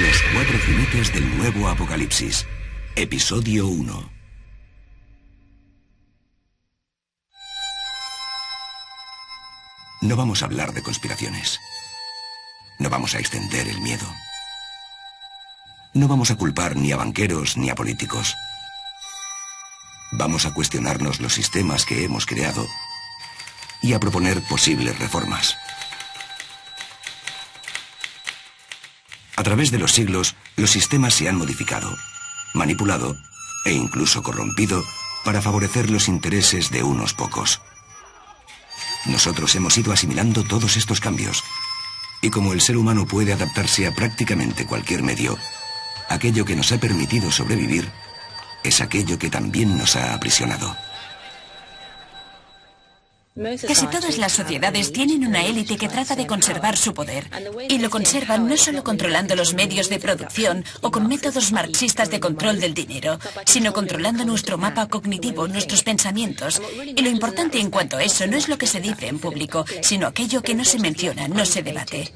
Los cuatro jinetes del nuevo apocalipsis. Episodio 1. No vamos a hablar de conspiraciones. No vamos a extender el miedo. No vamos a culpar ni a banqueros ni a políticos. Vamos a cuestionarnos los sistemas que hemos creado y a proponer posibles reformas. A través de los siglos, los sistemas se han modificado, manipulado e incluso corrompido para favorecer los intereses de unos pocos. Nosotros hemos ido asimilando todos estos cambios, y como el ser humano puede adaptarse a prácticamente cualquier medio, aquello que nos ha permitido sobrevivir es aquello que también nos ha aprisionado. Casi todas las sociedades tienen una élite que trata de conservar su poder. Y lo conservan no solo controlando los medios de producción o con métodos marxistas de control del dinero, sino controlando nuestro mapa cognitivo, nuestros pensamientos. Y lo importante en cuanto a eso no es lo que se dice en público, sino aquello que no se menciona, no se debate.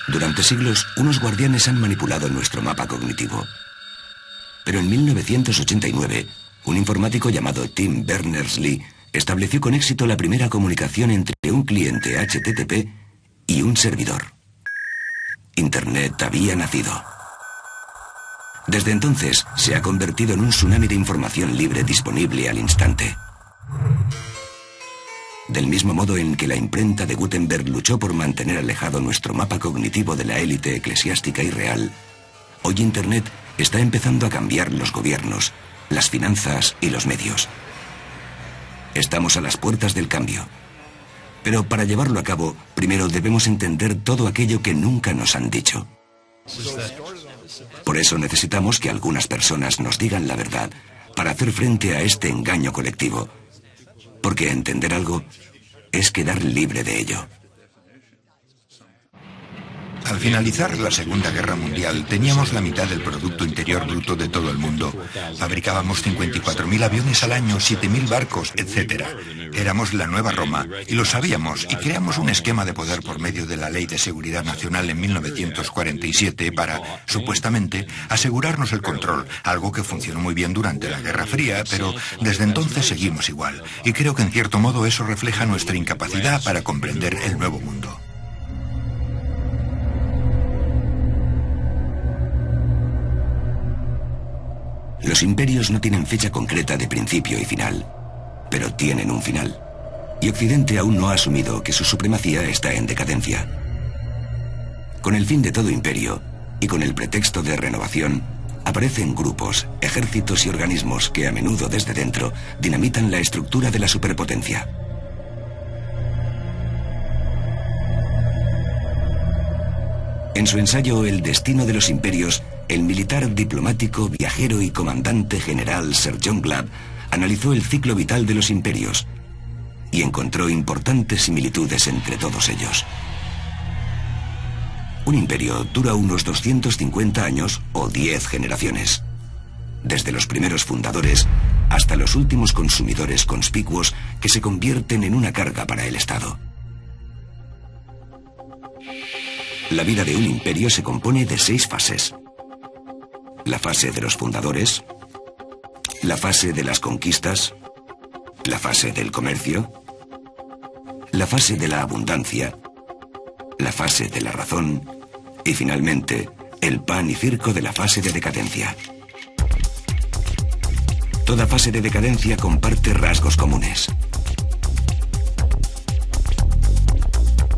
Durante siglos, unos guardianes han manipulado nuestro mapa cognitivo. Pero en 1989... un informático llamado Tim Berners-Lee estableció con éxito la primera comunicación entre un cliente HTTP y un servidor. Internet había nacido. Desde entonces se ha convertido en un tsunami de información libre disponible al instante. Del mismo modo en que la imprenta de Gutenberg luchó por mantener alejado nuestro mapa cognitivo de la élite eclesiástica y real, hoy Internet está empezando a cambiar los gobiernos, las finanzas y los medios. Estamos a las puertas del cambio. Pero para llevarlo a cabo, primero debemos entender todo aquello que nunca nos han dicho. Por eso necesitamos que algunas personas nos digan la verdad para hacer frente a este engaño colectivo. Porque entender algo es quedar libre de ello. Al finalizar la Segunda Guerra Mundial, teníamos la mitad del Producto Interior Bruto de todo el mundo. Fabricábamos 54.000 aviones al año, 7.000 barcos, etc. Éramos la nueva Roma, y lo sabíamos, y creamos un esquema de poder por medio de la Ley de Seguridad Nacional en 1947 para, supuestamente, asegurarnos el control, algo que funcionó muy bien durante la Guerra Fría, pero desde entonces seguimos igual. Y creo que en cierto modo eso refleja nuestra incapacidad para comprender el nuevo mundo. Los imperios no tienen fecha concreta de principio y final, pero tienen un final. Y Occidente aún no ha asumido que su supremacía está en decadencia. Con el fin de todo imperio, y con el pretexto de renovación, aparecen grupos, ejércitos y organismos que a menudo desde dentro dinamitan la estructura de la superpotencia. En su ensayo El destino de los imperios, el militar, diplomático, viajero y comandante general Sir John Glatt analizó el ciclo vital de los imperios y encontró importantes similitudes entre todos ellos. Un imperio dura unos 250 años o 10 generaciones, desde los primeros fundadores hasta los últimos consumidores conspicuos que se convierten en una carga para el Estado. La vida de un imperio se compone de 6 fases. La fase de los fundadores, la fase de las conquistas, la fase del comercio, la fase de la abundancia, la fase de la razón y finalmente el pan y circo de la fase de decadencia. Toda fase de decadencia comparte rasgos comunes.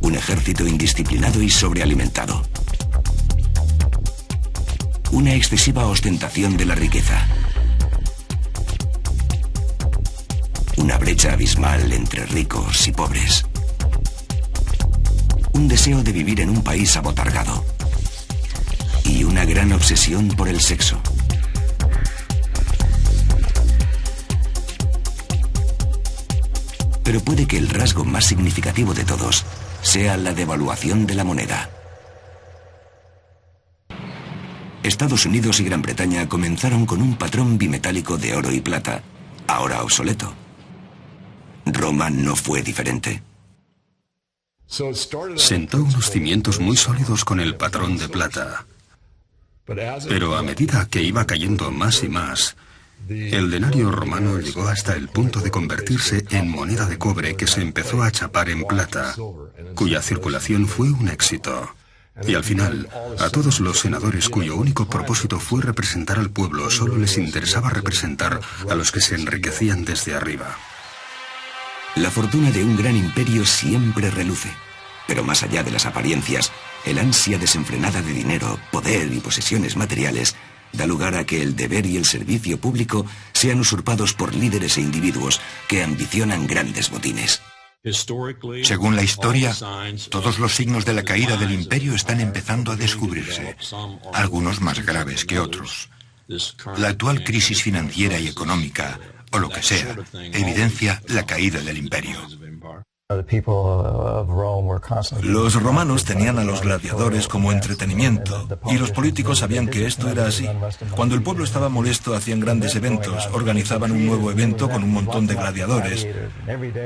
Un ejército indisciplinado y sobrealimentado. Una excesiva ostentación de la riqueza. Una brecha abismal entre ricos y pobres. Un deseo de vivir en un país abotargado. Y una gran obsesión por el sexo. Pero puede que el rasgo más significativo de todos sea la devaluación de la moneda. Estados Unidos y Gran Bretaña comenzaron con un patrón bimetálico de oro y plata, ahora obsoleto. Roma no fue diferente. Sentó unos cimientos muy sólidos con el patrón de plata. Pero a medida que iba cayendo más y más, el denario romano llegó hasta el punto de convertirse en moneda de cobre que se empezó a chapar en plata, cuya circulación fue un éxito. Y al final, a todos los senadores cuyo único propósito fue representar al pueblo, solo les interesaba representar a los que se enriquecían desde arriba. La fortuna de un gran imperio siempre reluce, pero más allá de las apariencias, el ansia desenfrenada de dinero, poder y posesiones materiales da lugar a que el deber y el servicio público sean usurpados por líderes e individuos que ambicionan grandes botines. Según la historia, todos los signos de la caída del imperio están empezando a descubrirse, algunos más graves que otros. La actual crisis financiera y económica, o lo que sea, evidencia la caída del imperio. Los romanos tenían a los gladiadores como entretenimiento y los políticos sabían que esto era así. Cuando el pueblo estaba molesto hacían grandes eventos, organizaban un nuevo evento con un montón de gladiadores.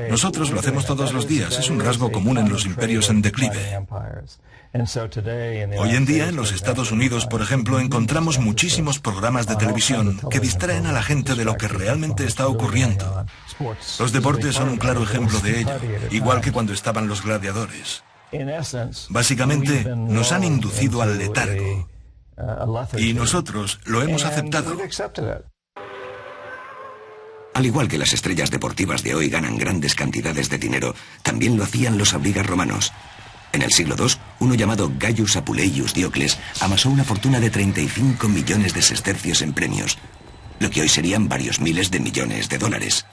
Nosotros lo hacemos todos los días, es un rasgo común en los imperios en declive. Hoy en día, en los Estados Unidos, por ejemplo, encontramos muchísimos programas de televisión que distraen a la gente de lo que realmente está ocurriendo. Los deportes son un claro ejemplo de ello, igual que cuando estaban los gladiadores. Básicamente, nos han inducido al letargo, y nosotros lo hemos aceptado. Al igual que las estrellas deportivas de hoy ganan grandes cantidades de dinero, también lo hacían los aurigas romanos. En el siglo II, uno llamado Gaius Apuleius Diocles amasó una fortuna de 35 millones de sestercios en premios, lo que hoy serían varios miles de millones de dólares.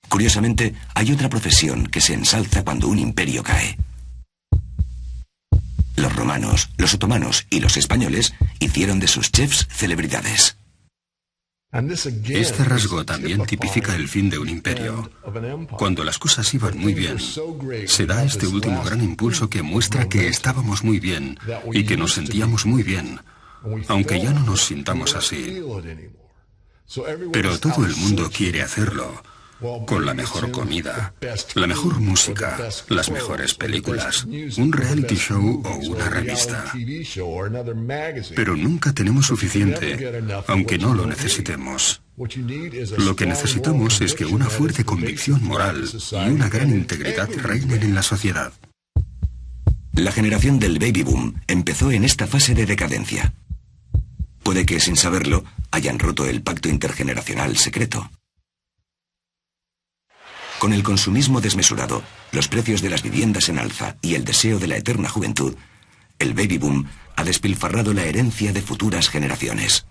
Curiosamente, hay otra profesión que se ensalza cuando un imperio cae. Los romanos, los otomanos y los españoles hicieron de sus chefs celebridades. Este rasgo también tipifica el fin de un imperio. Cuando las cosas iban muy bien, se da este último gran impulso que muestra que estábamos muy bien y que nos sentíamos muy bien, aunque ya no nos sintamos así. Pero todo el mundo quiere hacerlo, con la mejor comida, la mejor música, las mejores películas, un reality show o una revista. Pero nunca tenemos suficiente, aunque no lo necesitemos. Lo que necesitamos es que una fuerte convicción moral y una gran integridad reinen en la sociedad. La generación del baby boom empezó en esta fase de decadencia. Puede que, sin saberlo, hayan roto el pacto intergeneracional secreto. Con el consumismo desmesurado, los precios de las viviendas en alza y el deseo de la eterna juventud, el baby boom ha despilfarrado la herencia de futuras generaciones.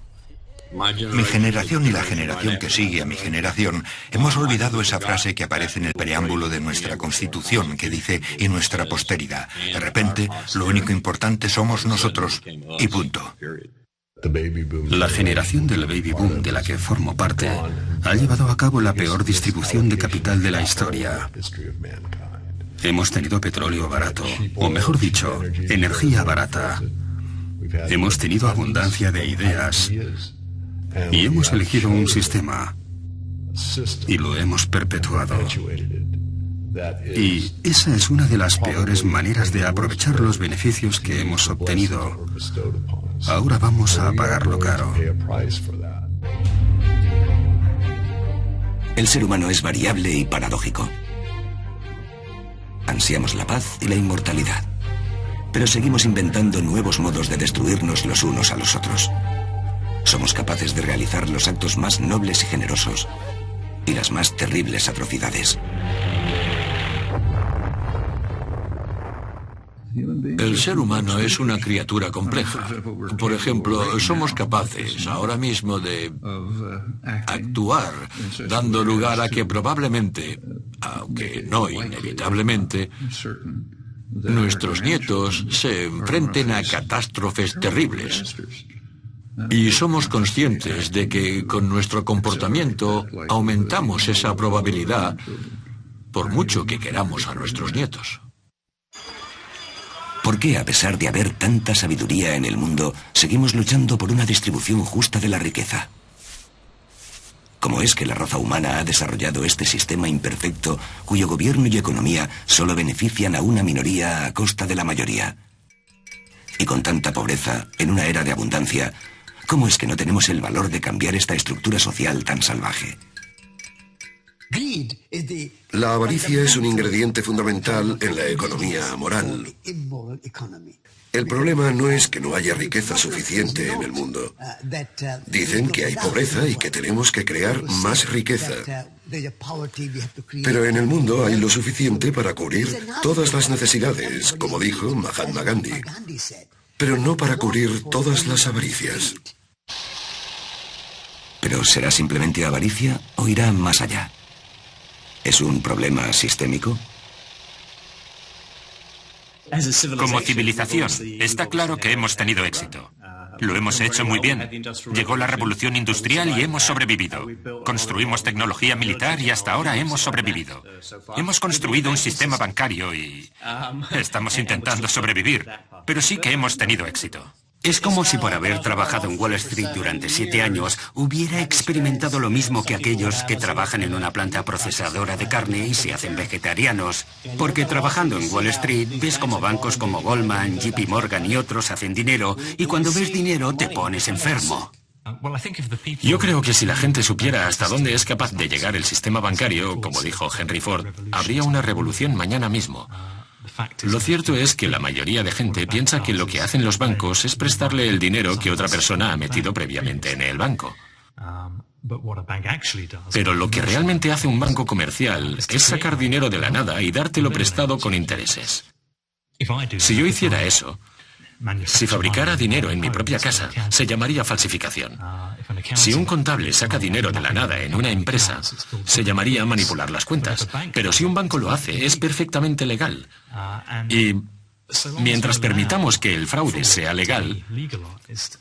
Mi generación y la generación que sigue a mi generación hemos olvidado esa frase que aparece en el preámbulo de nuestra Constitución que dice «y nuestra posteridad». De repente, lo único importante somos nosotros, y punto. La generación del baby boom de la que formo parte ha llevado a cabo la peor distribución de capital de la historia. Hemos tenido petróleo barato, o mejor dicho, energía barata. Hemos tenido abundancia de ideas y hemos elegido un sistema y lo hemos perpetuado. Y esa es una de las peores maneras de aprovechar los beneficios que hemos obtenido. Ahora vamos a pagarlo caro. El ser humano es variable y paradójico. Ansiamos la paz y la inmortalidad, pero seguimos inventando nuevos modos de destruirnos los unos a los otros. Somos capaces de realizar los actos más nobles y generosos y las más terribles atrocidades. El ser humano es una criatura compleja. Por ejemplo, somos capaces ahora mismo de actuar, dando lugar a que probablemente, aunque no inevitablemente, nuestros nietos se enfrenten a catástrofes terribles. Y somos conscientes de que con nuestro comportamiento aumentamos esa probabilidad, por mucho que queramos a nuestros nietos. ¿Por qué, a pesar de haber tanta sabiduría en el mundo, seguimos luchando por una distribución justa de la riqueza? ¿Cómo es que la raza humana ha desarrollado este sistema imperfecto cuyo gobierno y economía solo benefician a una minoría a costa de la mayoría? Y con tanta pobreza, en una era de abundancia, ¿cómo es que no tenemos el valor de cambiar esta estructura social tan salvaje? La avaricia es un ingrediente fundamental en la economía moral. El problema no es que no haya riqueza suficiente en el mundo. Dicen que hay pobreza y que tenemos que crear más riqueza. Pero en el mundo hay lo suficiente para cubrir todas las necesidades, como dijo Mahatma Gandhi, pero no para cubrir todas las avaricias. ¿Pero será simplemente avaricia o irá más allá? ¿Es un problema sistémico? Como civilización, está claro que hemos tenido éxito. Lo hemos hecho muy bien. Llegó la revolución industrial y hemos sobrevivido. Construimos tecnología militar y hasta ahora hemos sobrevivido. Hemos construido un sistema bancario y estamos intentando sobrevivir, pero sí que hemos tenido éxito. Es como si por haber trabajado en Wall Street durante 7 años hubiera experimentado lo mismo que aquellos que trabajan en una planta procesadora de carne y se hacen vegetarianos. Porque trabajando en Wall Street ves como bancos como Goldman, JP Morgan y otros hacen dinero y cuando ves dinero te pones enfermo. Yo creo que si la gente supiera hasta dónde es capaz de llegar el sistema bancario, como dijo Henry Ford, habría una revolución mañana mismo. Lo cierto es que la mayoría de gente piensa que lo que hacen los bancos es prestarle el dinero que otra persona ha metido previamente en el banco. Pero lo que realmente hace un banco comercial es sacar dinero de la nada y dártelo prestado con intereses. Si yo hiciera eso, si fabricara dinero en mi propia casa, se llamaría falsificación. Si un contable saca dinero de la nada en una empresa, se llamaría manipular las cuentas. Pero si un banco lo hace, es perfectamente legal. Y mientras permitamos que el fraude sea legal,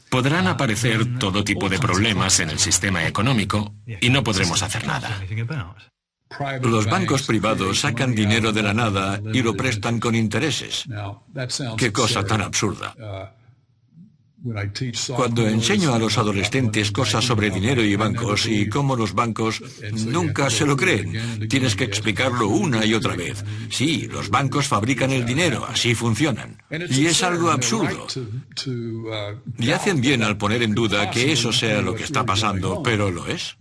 podrán aparecer todo tipo de problemas en el sistema económico y no podremos hacer nada. Los bancos privados sacan dinero de la nada y lo prestan con intereses. ¡Qué cosa tan absurda! Cuando enseño a los adolescentes cosas sobre dinero y bancos y cómo los bancos nunca se lo creen, tienes que explicarlo una y otra vez. Sí, los bancos fabrican el dinero, así funcionan. Y es algo absurdo. Y hacen bien al poner en duda que eso sea lo que está pasando, pero lo es.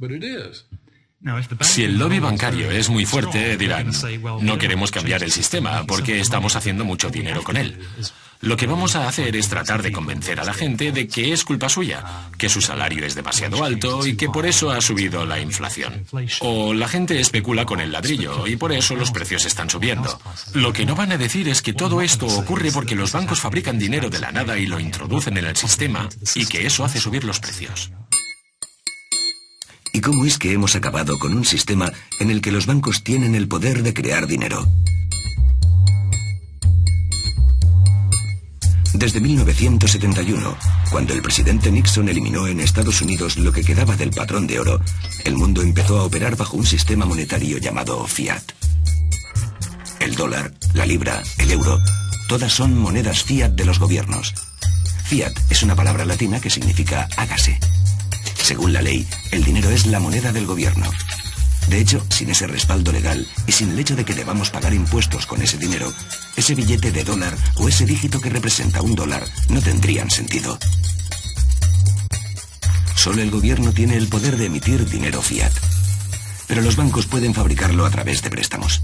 Si el lobby bancario es muy fuerte, dirán, no queremos cambiar el sistema porque estamos haciendo mucho dinero con él. Lo que vamos a hacer es tratar de convencer a la gente de que es culpa suya, que su salario es demasiado alto y que por eso ha subido la inflación. O la gente especula con el ladrillo y por eso los precios están subiendo. Lo que no van a decir es que todo esto ocurre porque los bancos fabrican dinero de la nada y lo introducen en el sistema y que eso hace subir los precios. ¿Y cómo es que hemos acabado con un sistema en el que los bancos tienen el poder de crear dinero? Desde 1971, cuando el presidente Nixon eliminó en Estados Unidos lo que quedaba del patrón de oro, el mundo empezó a operar bajo un sistema monetario llamado fiat. El dólar, la libra, el euro, todas son monedas fiat de los gobiernos. Fiat es una palabra latina que significa hágase. Según la ley, el dinero es la moneda del gobierno. De hecho, sin ese respaldo legal y sin el hecho de que debamos pagar impuestos con ese dinero, ese billete de dólar o ese dígito que representa un dólar no tendrían sentido. Solo el gobierno tiene el poder de emitir dinero fiat. Pero los bancos pueden fabricarlo a través de préstamos.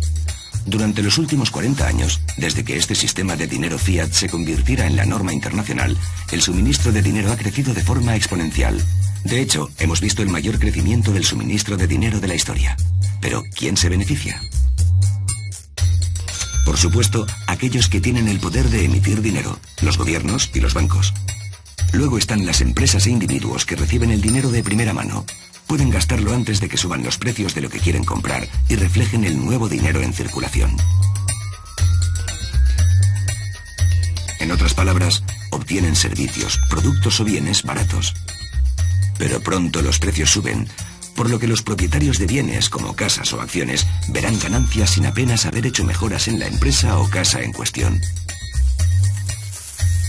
Durante los últimos 40 años, desde que este sistema de dinero fiat se convirtiera en la norma internacional, el suministro de dinero ha crecido de forma exponencial. De hecho, hemos visto el mayor crecimiento del suministro de dinero de la historia. Pero, ¿quién se beneficia? Por supuesto, aquellos que tienen el poder de emitir dinero, los gobiernos y los bancos. Luego están las empresas e individuos que reciben el dinero de primera mano. Pueden gastarlo antes de que suban los precios de lo que quieren comprar y reflejen el nuevo dinero en circulación. En otras palabras, obtienen servicios, productos o bienes baratos. Pero pronto los precios suben, por lo que los propietarios de bienes como casas o acciones verán ganancias sin apenas haber hecho mejoras en la empresa o casa en cuestión.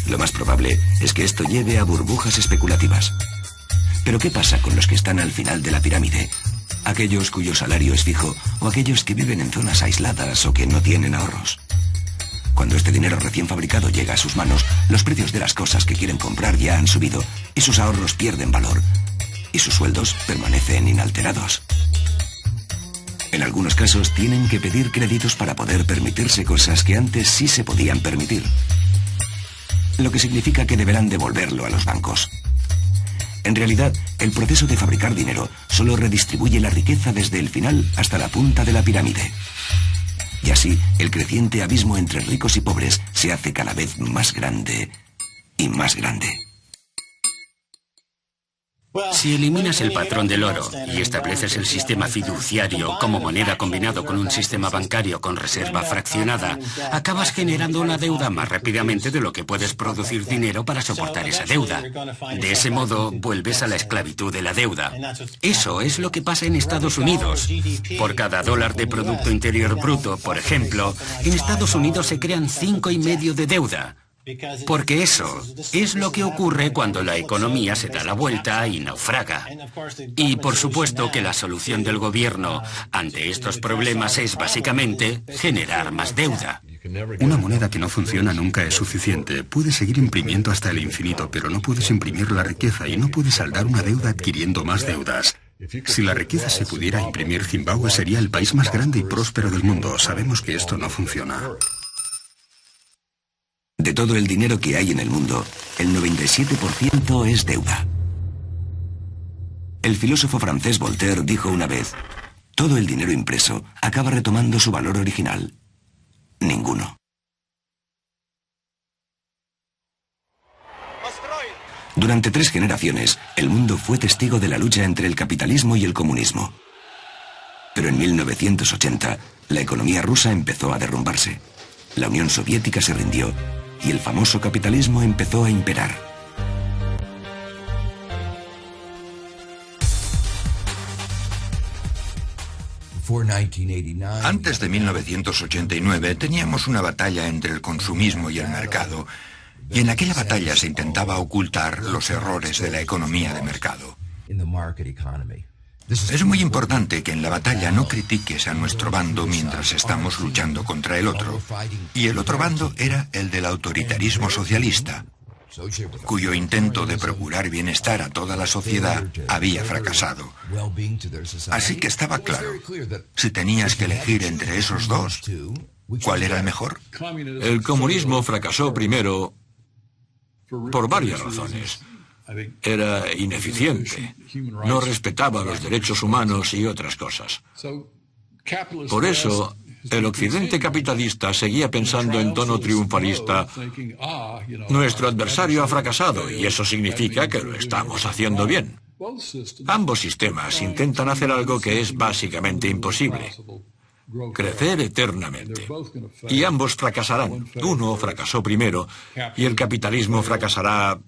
Lo más probable es que esto lleve a burbujas especulativas. Pero ¿qué pasa con los que están al final de la pirámide? aquellos cuyo salario es fijo o aquellos que viven en zonas aisladas o que no tienen ahorros. Cuando este dinero recién fabricado llega a sus manos, los precios de las cosas que quieren comprar ya han subido y sus ahorros pierden valor y sus sueldos permanecen inalterados. En algunos casos tienen que pedir créditos para poder permitirse cosas que antes sí se podían permitir, lo que significa que deberán devolverlo a los bancos. En realidad, el proceso de fabricar dinero solo redistribuye la riqueza desde el final hasta la punta de la pirámide. Y así, el creciente abismo entre ricos y pobres se hace cada vez más grande y más grande. Si eliminas el patrón del oro y estableces el sistema fiduciario como moneda combinado con un sistema bancario con reserva fraccionada, acabas generando una deuda más rápidamente de lo que puedes producir dinero para soportar esa deuda. De ese modo, vuelves a la esclavitud de la deuda. Eso es lo que pasa en Estados Unidos. Por cada dólar de Producto Interior Bruto, por ejemplo, en Estados Unidos se crean 5,5 de deuda. Porque eso es lo que ocurre cuando la economía se da la vuelta y naufraga. Y por supuesto que la solución del gobierno ante estos problemas es básicamente generar más deuda. Una moneda que no funciona nunca es suficiente. Puedes seguir imprimiendo hasta el infinito, pero no puedes imprimir la riqueza y no puedes saldar una deuda adquiriendo más deudas. Si la riqueza se pudiera imprimir, Zimbabue sería el país más grande y próspero del mundo. Sabemos que esto no funciona. De todo el dinero que hay en el mundo, el 97% es deuda. El filósofo francés Voltaire dijo una vez: todo el dinero impreso acaba retomando su valor original. Ninguno. Durante 3 generaciones, el mundo fue testigo de la lucha entre el capitalismo y el comunismo. Pero en 1980, la economía rusa empezó a derrumbarse. La Unión Soviética se rindió y el famoso capitalismo empezó a imperar. Antes de 1989 teníamos una batalla entre el consumismo y el mercado, y en aquella batalla se intentaba ocultar los errores de la economía de mercado. Es muy importante que en la batalla no critiques a nuestro bando mientras estamos luchando contra el otro. Y el otro bando era el del autoritarismo socialista, cuyo intento de procurar bienestar a toda la sociedad había fracasado. Así que estaba claro, si tenías que elegir entre esos dos, ¿cuál era el mejor? El comunismo fracasó primero por varias razones. Era ineficiente, no respetaba los derechos humanos y otras cosas. Por eso, el occidente capitalista seguía pensando en tono triunfalista: nuestro adversario ha fracasado y eso significa que lo estamos haciendo bien. Ambos sistemas intentan hacer algo que es básicamente imposible: crecer eternamente. Y ambos fracasarán. Uno fracasó primero y el capitalismo fracasará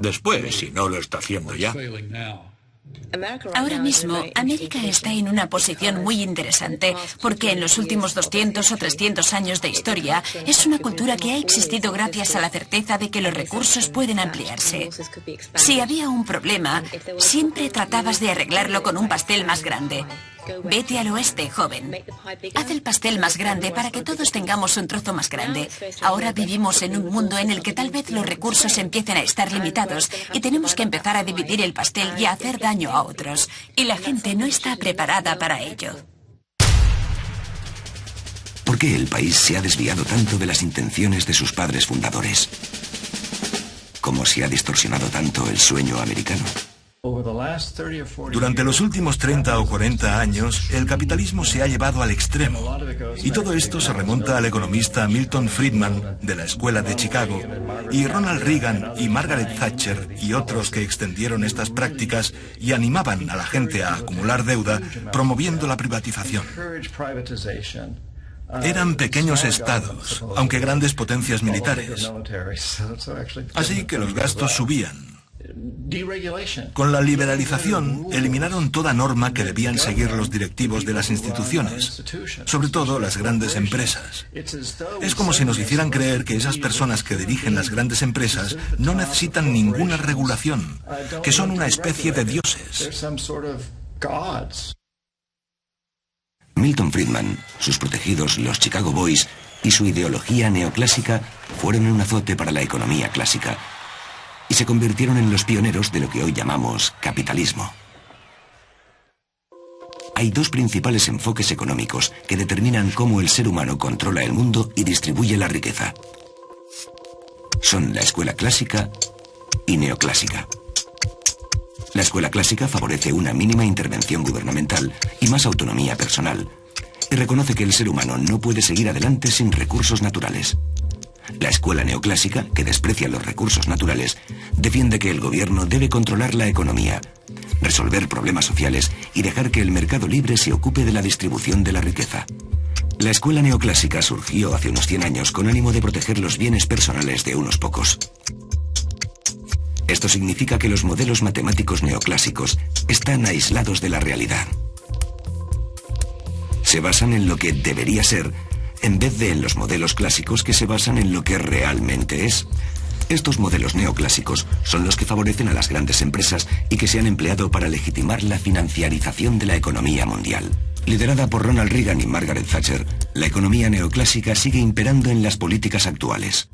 después, si no lo está haciendo ya. Ahora mismo, América está en una posición muy interesante porque en los últimos 200 o 300 años de historia es una cultura que ha existido gracias a la certeza de que los recursos pueden ampliarse. Si había un problema, siempre tratabas de arreglarlo con un pastel más grande. Vete al oeste, joven. Haz el pastel más grande para que todos tengamos un trozo más grande. Ahora vivimos en un mundo en el que tal vez los recursos empiecen a estar limitados y tenemos que empezar a dividir el pastel y a hacer daño a otros. Y la gente no está preparada para ello. ¿Por qué el país se ha desviado tanto de las intenciones de sus padres fundadores? ¿Cómo se ha distorsionado tanto el sueño americano? Durante los últimos 30 o 40 años, el capitalismo se ha llevado al extremo. Y todo esto se remonta al economista Milton Friedman, de la Escuela de Chicago, y Ronald Reagan y Margaret Thatcher y otros que extendieron estas prácticas y animaban a la gente a acumular deuda, promoviendo la privatización. Eran pequeños estados, aunque grandes potencias militares. Así que los gastos subían. Con la liberalización, eliminaron toda norma que debían seguir los directivos de las instituciones, sobre todo las grandes empresas. Es como si nos hicieran creer que esas personas que dirigen las grandes empresas no necesitan ninguna regulación, que son una especie de dioses. Milton Friedman, sus protegidos, los Chicago Boys, y su ideología neoclásica fueron un azote para la economía clásica y se convirtieron en los pioneros de lo que hoy llamamos capitalismo. Hay dos principales enfoques económicos que determinan cómo el ser humano controla el mundo y distribuye la riqueza. Son la escuela clásica y neoclásica. La escuela clásica favorece una mínima intervención gubernamental y más autonomía personal, y reconoce que el ser humano no puede seguir adelante sin recursos naturales. La escuela neoclásica, que desprecia los recursos naturales, defiende que el gobierno debe controlar la economía, resolver problemas sociales y dejar que el mercado libre se ocupe de la distribución de la riqueza. La escuela neoclásica surgió hace unos 100 años con ánimo de proteger los bienes personales de unos pocos. Esto significa que los modelos matemáticos neoclásicos están aislados de la realidad. Se basan en lo que debería ser, en vez de en los modelos clásicos que se basan en lo que realmente es. Estos modelos neoclásicos son los que favorecen a las grandes empresas y que se han empleado para legitimar la financiarización de la economía mundial. Liderada por Ronald Reagan y Margaret Thatcher, la economía neoclásica sigue imperando en las políticas actuales.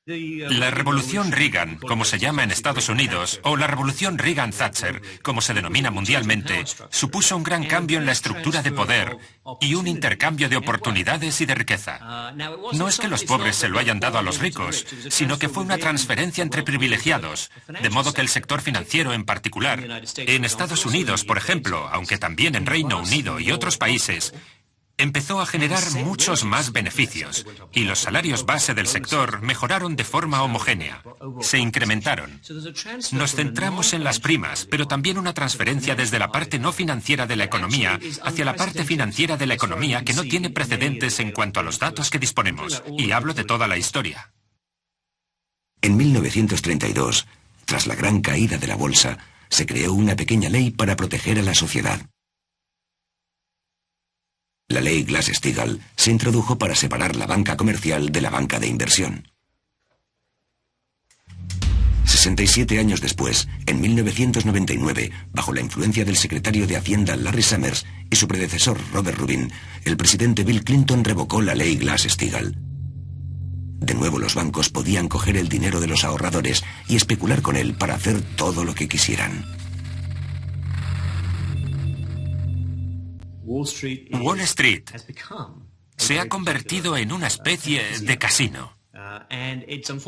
La revolución Reagan, como se llama en Estados Unidos, o la revolución Reagan-Thatcher, como se denomina mundialmente, supuso un gran cambio en la estructura de poder y un intercambio de oportunidades y de riqueza. No es que los pobres se lo hayan dado a los ricos, sino que fue una transferencia entre privilegiados, de modo que el sector financiero en particular, en Estados Unidos, por ejemplo, aunque también en Reino Unido y otros países, empezó a generar muchos más beneficios y los salarios base del sector mejoraron de forma homogénea. Se incrementaron. Nos centramos en las primas, pero también una transferencia desde la parte no financiera de la economía hacia la parte financiera de la economía que no tiene precedentes en cuanto a los datos que disponemos. Y hablo de toda la historia. En 1932, tras la gran caída de la bolsa, se creó una pequeña ley para proteger a la sociedad. La ley Glass-Steagall se introdujo para separar la banca comercial de la banca de inversión. 67 años después, en 1999, bajo la influencia del secretario de Hacienda Larry Summers y su predecesor Robert Rubin, el presidente Bill Clinton revocó la ley Glass-Steagall. De nuevo los bancos podían coger el dinero de los ahorradores y especular con él para hacer todo lo que quisieran. Wall Street se ha convertido en una especie de casino.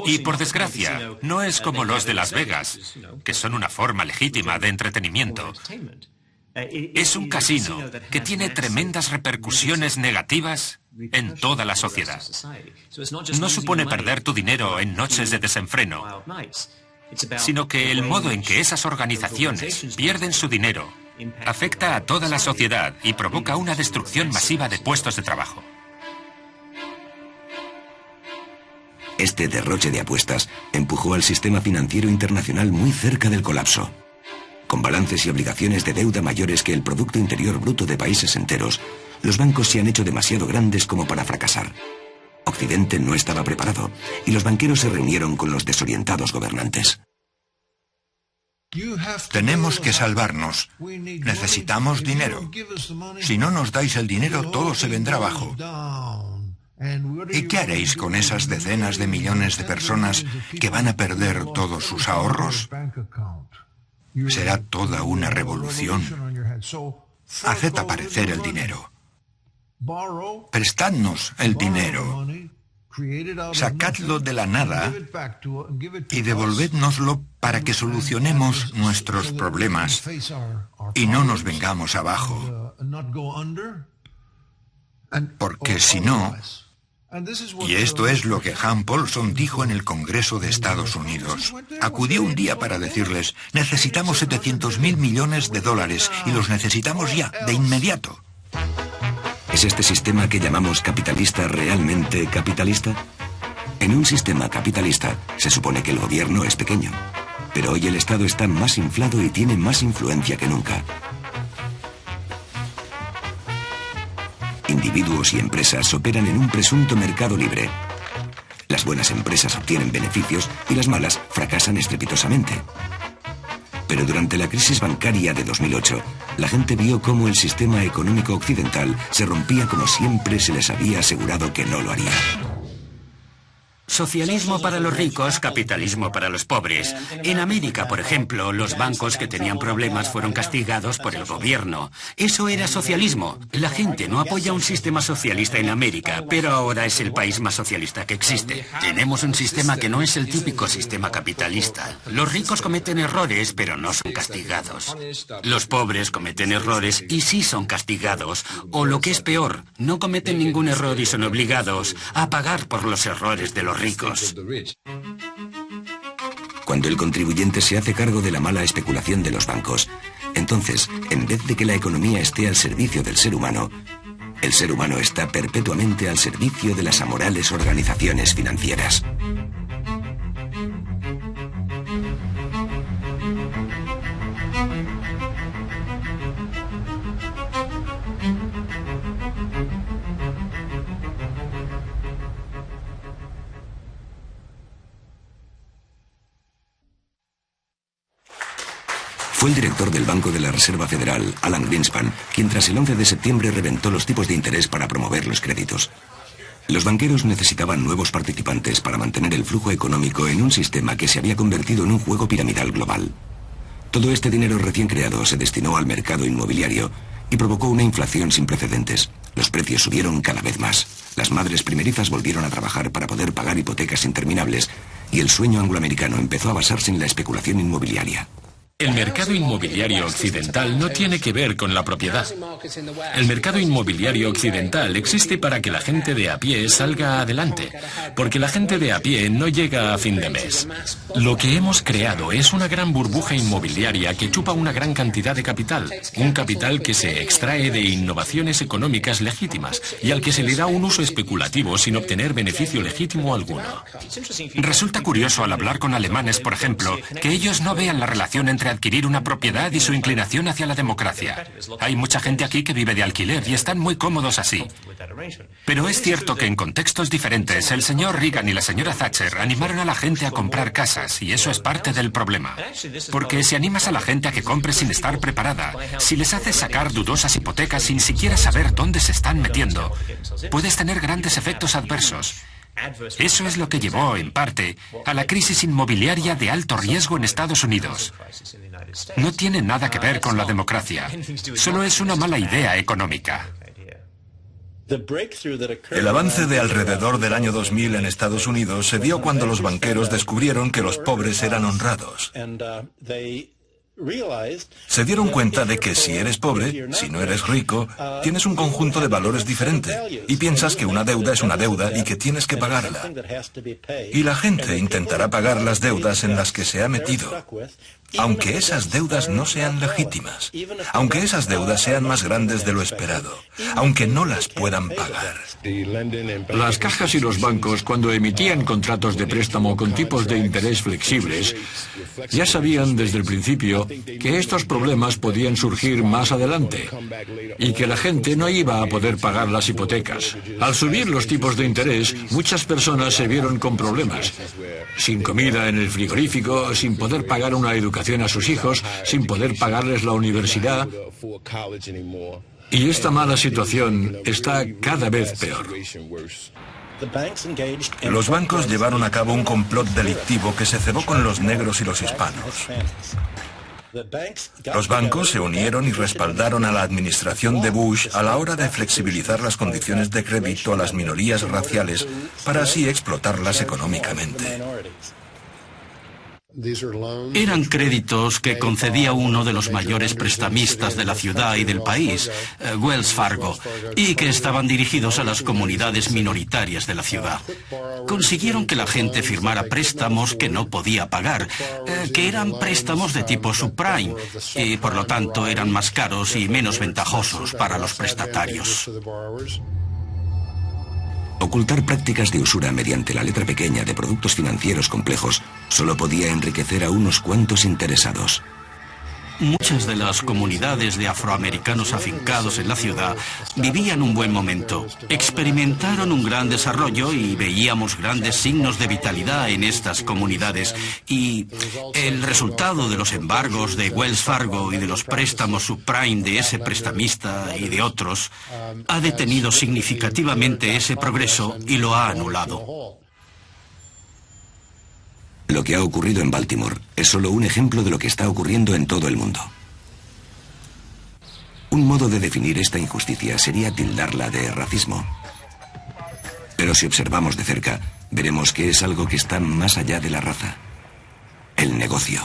Y por desgracia, no es como los de Las Vegas, que son una forma legítima de entretenimiento. Es un casino que tiene tremendas repercusiones negativas en toda la sociedad. No supone perder tu dinero en noches de desenfreno, sino que el modo en que esas organizaciones pierden su dinero afecta a toda la sociedad y provoca una destrucción masiva de puestos de trabajo. Este derroche de apuestas empujó al sistema financiero internacional muy cerca del colapso. Con balances y obligaciones de deuda mayores que el Producto Interior Bruto de países enteros, los bancos se han hecho demasiado grandes como para fracasar. Occidente no estaba preparado y los banqueros se reunieron con los desorientados gobernantes. Tenemos que salvarnos. Necesitamos dinero. Si no nos dais el dinero, todo se vendrá abajo. ¿Y qué haréis con esas decenas de millones de personas que van a perder todos sus ahorros? Será toda una revolución. Haced aparecer el dinero. Prestadnos el dinero. Sacadlo de la nada y devolvédnoslo para que solucionemos nuestros problemas y no nos vengamos abajo. Porque si no, y esto es lo que Han Paulson dijo en el Congreso de Estados Unidos, acudió un día para decirles, necesitamos 700.000 millones de dólares y los necesitamos ya, de inmediato. ¿Es este sistema que llamamos capitalista realmente capitalista? En un sistema capitalista se supone que el gobierno es pequeño, pero hoy el Estado está más inflado y tiene más influencia que nunca. Individuos y empresas operan en un presunto mercado libre. Las buenas empresas obtienen beneficios y las malas fracasan estrepitosamente. Pero durante la crisis bancaria de 2008, la gente vio cómo el sistema económico occidental se rompía como siempre se les había asegurado que no lo haría. Socialismo para los ricos, capitalismo para los pobres. En América, por ejemplo, los bancos que tenían problemas fueron castigados por el gobierno. Eso era socialismo. La gente no apoya un sistema socialista en América, pero ahora es el país más socialista que existe. Tenemos un sistema que no es el típico sistema capitalista. Los ricos cometen errores, pero no son castigados. Los pobres cometen errores y sí son castigados. O lo que es peor, no cometen ningún error y son obligados a pagar por los errores de los ricos. Cuando el contribuyente se hace cargo de la mala especulación de los bancos, entonces, en vez de que la economía esté al servicio del ser humano, el ser humano está perpetuamente al servicio de las amorales organizaciones financieras. Fue el director del Banco de la Reserva Federal, Alan Greenspan, quien tras el 11 de septiembre reventó los tipos de interés para promover los créditos. Los banqueros necesitaban nuevos participantes para mantener el flujo económico en un sistema que se había convertido en un juego piramidal global. Todo este dinero recién creado se destinó al mercado inmobiliario y provocó una inflación sin precedentes. Los precios subieron cada vez más. Las madres primerizas volvieron a trabajar para poder pagar hipotecas interminables y el sueño angloamericano empezó a basarse en la especulación inmobiliaria. El mercado inmobiliario occidental no tiene que ver con la propiedad. El mercado inmobiliario occidental existe para que la gente de a pie salga adelante, porque la gente de a pie no llega a fin de mes. Lo que hemos creado es una gran burbuja inmobiliaria que chupa una gran cantidad de capital, un capital que se extrae de innovaciones económicas legítimas y al que se le da un uso especulativo sin obtener beneficio legítimo alguno. Resulta curioso al hablar con alemanes, por ejemplo, que ellos no vean la relación entre adquirir una propiedad y su inclinación hacia la democracia. Hay mucha gente aquí que vive de alquiler y están muy cómodos así. Pero es cierto que en contextos diferentes el señor Reagan y la señora Thatcher animaron a la gente a comprar casas y eso es parte del problema. Porque si animas a la gente a que compre sin estar preparada, si les haces sacar dudosas hipotecas sin siquiera saber dónde se están metiendo, puedes tener grandes efectos adversos. Eso es lo que llevó, en parte, a la crisis inmobiliaria de alto riesgo en Estados Unidos. No tiene nada que ver con la democracia, solo es una mala idea económica. El avance de alrededor del año 2000 en Estados Unidos se dio cuando los banqueros descubrieron que los pobres eran honrados. Se dieron cuenta de que si eres pobre, si no eres rico, tienes un conjunto de valores diferente y piensas que una deuda es una deuda y que tienes que pagarla. Y la gente intentará pagar las deudas en las que se ha metido, aunque esas deudas no sean legítimas, aunque esas deudas sean más grandes de lo esperado, aunque no las puedan pagar. Las cajas y los bancos, cuando emitían contratos de préstamo con tipos de interés flexibles, ya sabían desde el principio que estos problemas podían surgir más adelante y que la gente no iba a poder pagar las hipotecas. Al subir los tipos de interés, muchas personas se vieron con problemas. Sin comida en el frigorífico, sin poder pagar una educación a sus hijos, sin poder pagarles la universidad. Y esta mala situación está cada vez peor. Los bancos llevaron a cabo un complot delictivo que se cebó con los negros y los hispanos. Los bancos se unieron y respaldaron a la administración de Bush a la hora de flexibilizar las condiciones de crédito a las minorías raciales para así explotarlas económicamente. Eran créditos que concedía uno de los mayores prestamistas de la ciudad y del país, Wells Fargo, y que estaban dirigidos a las comunidades minoritarias de la ciudad. Consiguieron que la gente firmara préstamos que no podía pagar, que eran préstamos de tipo subprime, y por lo tanto eran más caros y menos ventajosos para los prestatarios. Ocultar prácticas de usura mediante la letra pequeña de productos financieros complejos solo podía enriquecer a unos cuantos interesados. Muchas de las comunidades de afroamericanos afincados en la ciudad vivían un buen momento. Experimentaron un gran desarrollo y veíamos grandes signos de vitalidad en estas comunidades. Y el resultado de los embargos de Wells Fargo y de los préstamos subprime de ese prestamista y de otros ha detenido significativamente ese progreso y lo ha anulado. Lo que ha ocurrido en Baltimore es solo un ejemplo de lo que está ocurriendo en todo el mundo. Un modo de definir esta injusticia sería tildarla de racismo. Pero si observamos de cerca, veremos que es algo que está más allá de la raza. El negocio.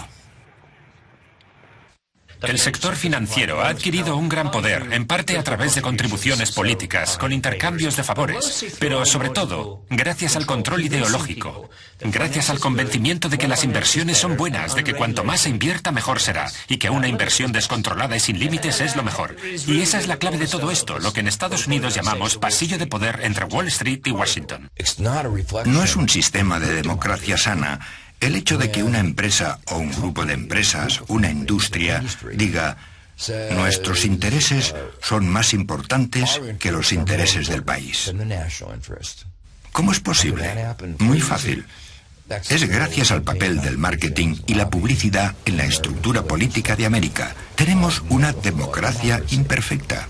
El sector financiero ha adquirido un gran poder, en parte a través de contribuciones políticas, con intercambios de favores, pero sobre todo, gracias al control ideológico, gracias al convencimiento de que las inversiones son buenas, de que cuanto más se invierta mejor será, y que una inversión descontrolada y sin límites es lo mejor. Y esa es la clave de todo esto, lo que en Estados Unidos llamamos pasillo de poder entre Wall Street y Washington. No es un sistema de democracia sana. El hecho de que una empresa o un grupo de empresas, una industria, diga nuestros intereses son más importantes que los intereses del país. ¿Cómo es posible? Muy fácil. Es gracias al papel del marketing y la publicidad en la estructura política de América. Tenemos una democracia imperfecta.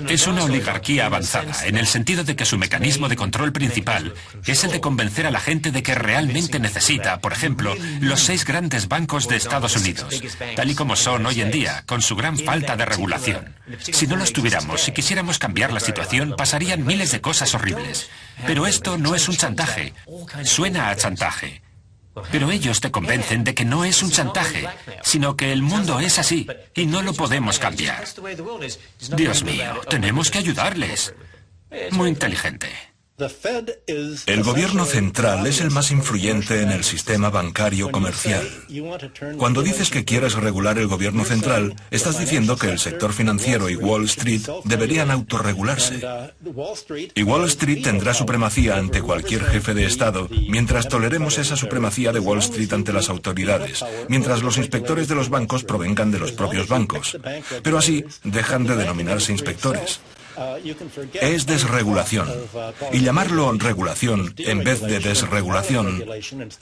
Es una oligarquía avanzada, en el sentido de que su mecanismo de control principal es el de convencer a la gente de que realmente necesita, por ejemplo, los 6 grandes bancos de Estados Unidos, tal y como son hoy en día, con su gran falta de regulación. Si no los tuviéramos, si quisiéramos cambiar la situación, pasarían miles de cosas horribles. Pero esto no es un chantaje. Suena a chantaje. Pero ellos te convencen de que no es un chantaje, sino que el mundo es así y no lo podemos cambiar. Dios mío, tenemos que ayudarles. Muy inteligente. El gobierno central es el más influyente en el sistema bancario comercial. Cuando dices que quieres regular el gobierno central, estás diciendo que el sector financiero y Wall Street deberían autorregularse. Y Wall Street tendrá supremacía ante cualquier jefe de Estado, mientras toleremos esa supremacía de Wall Street ante las autoridades, mientras los inspectores de los bancos provengan de los propios bancos. Pero así dejan de denominarse inspectores. Es desregulación. Y llamarlo regulación en vez de desregulación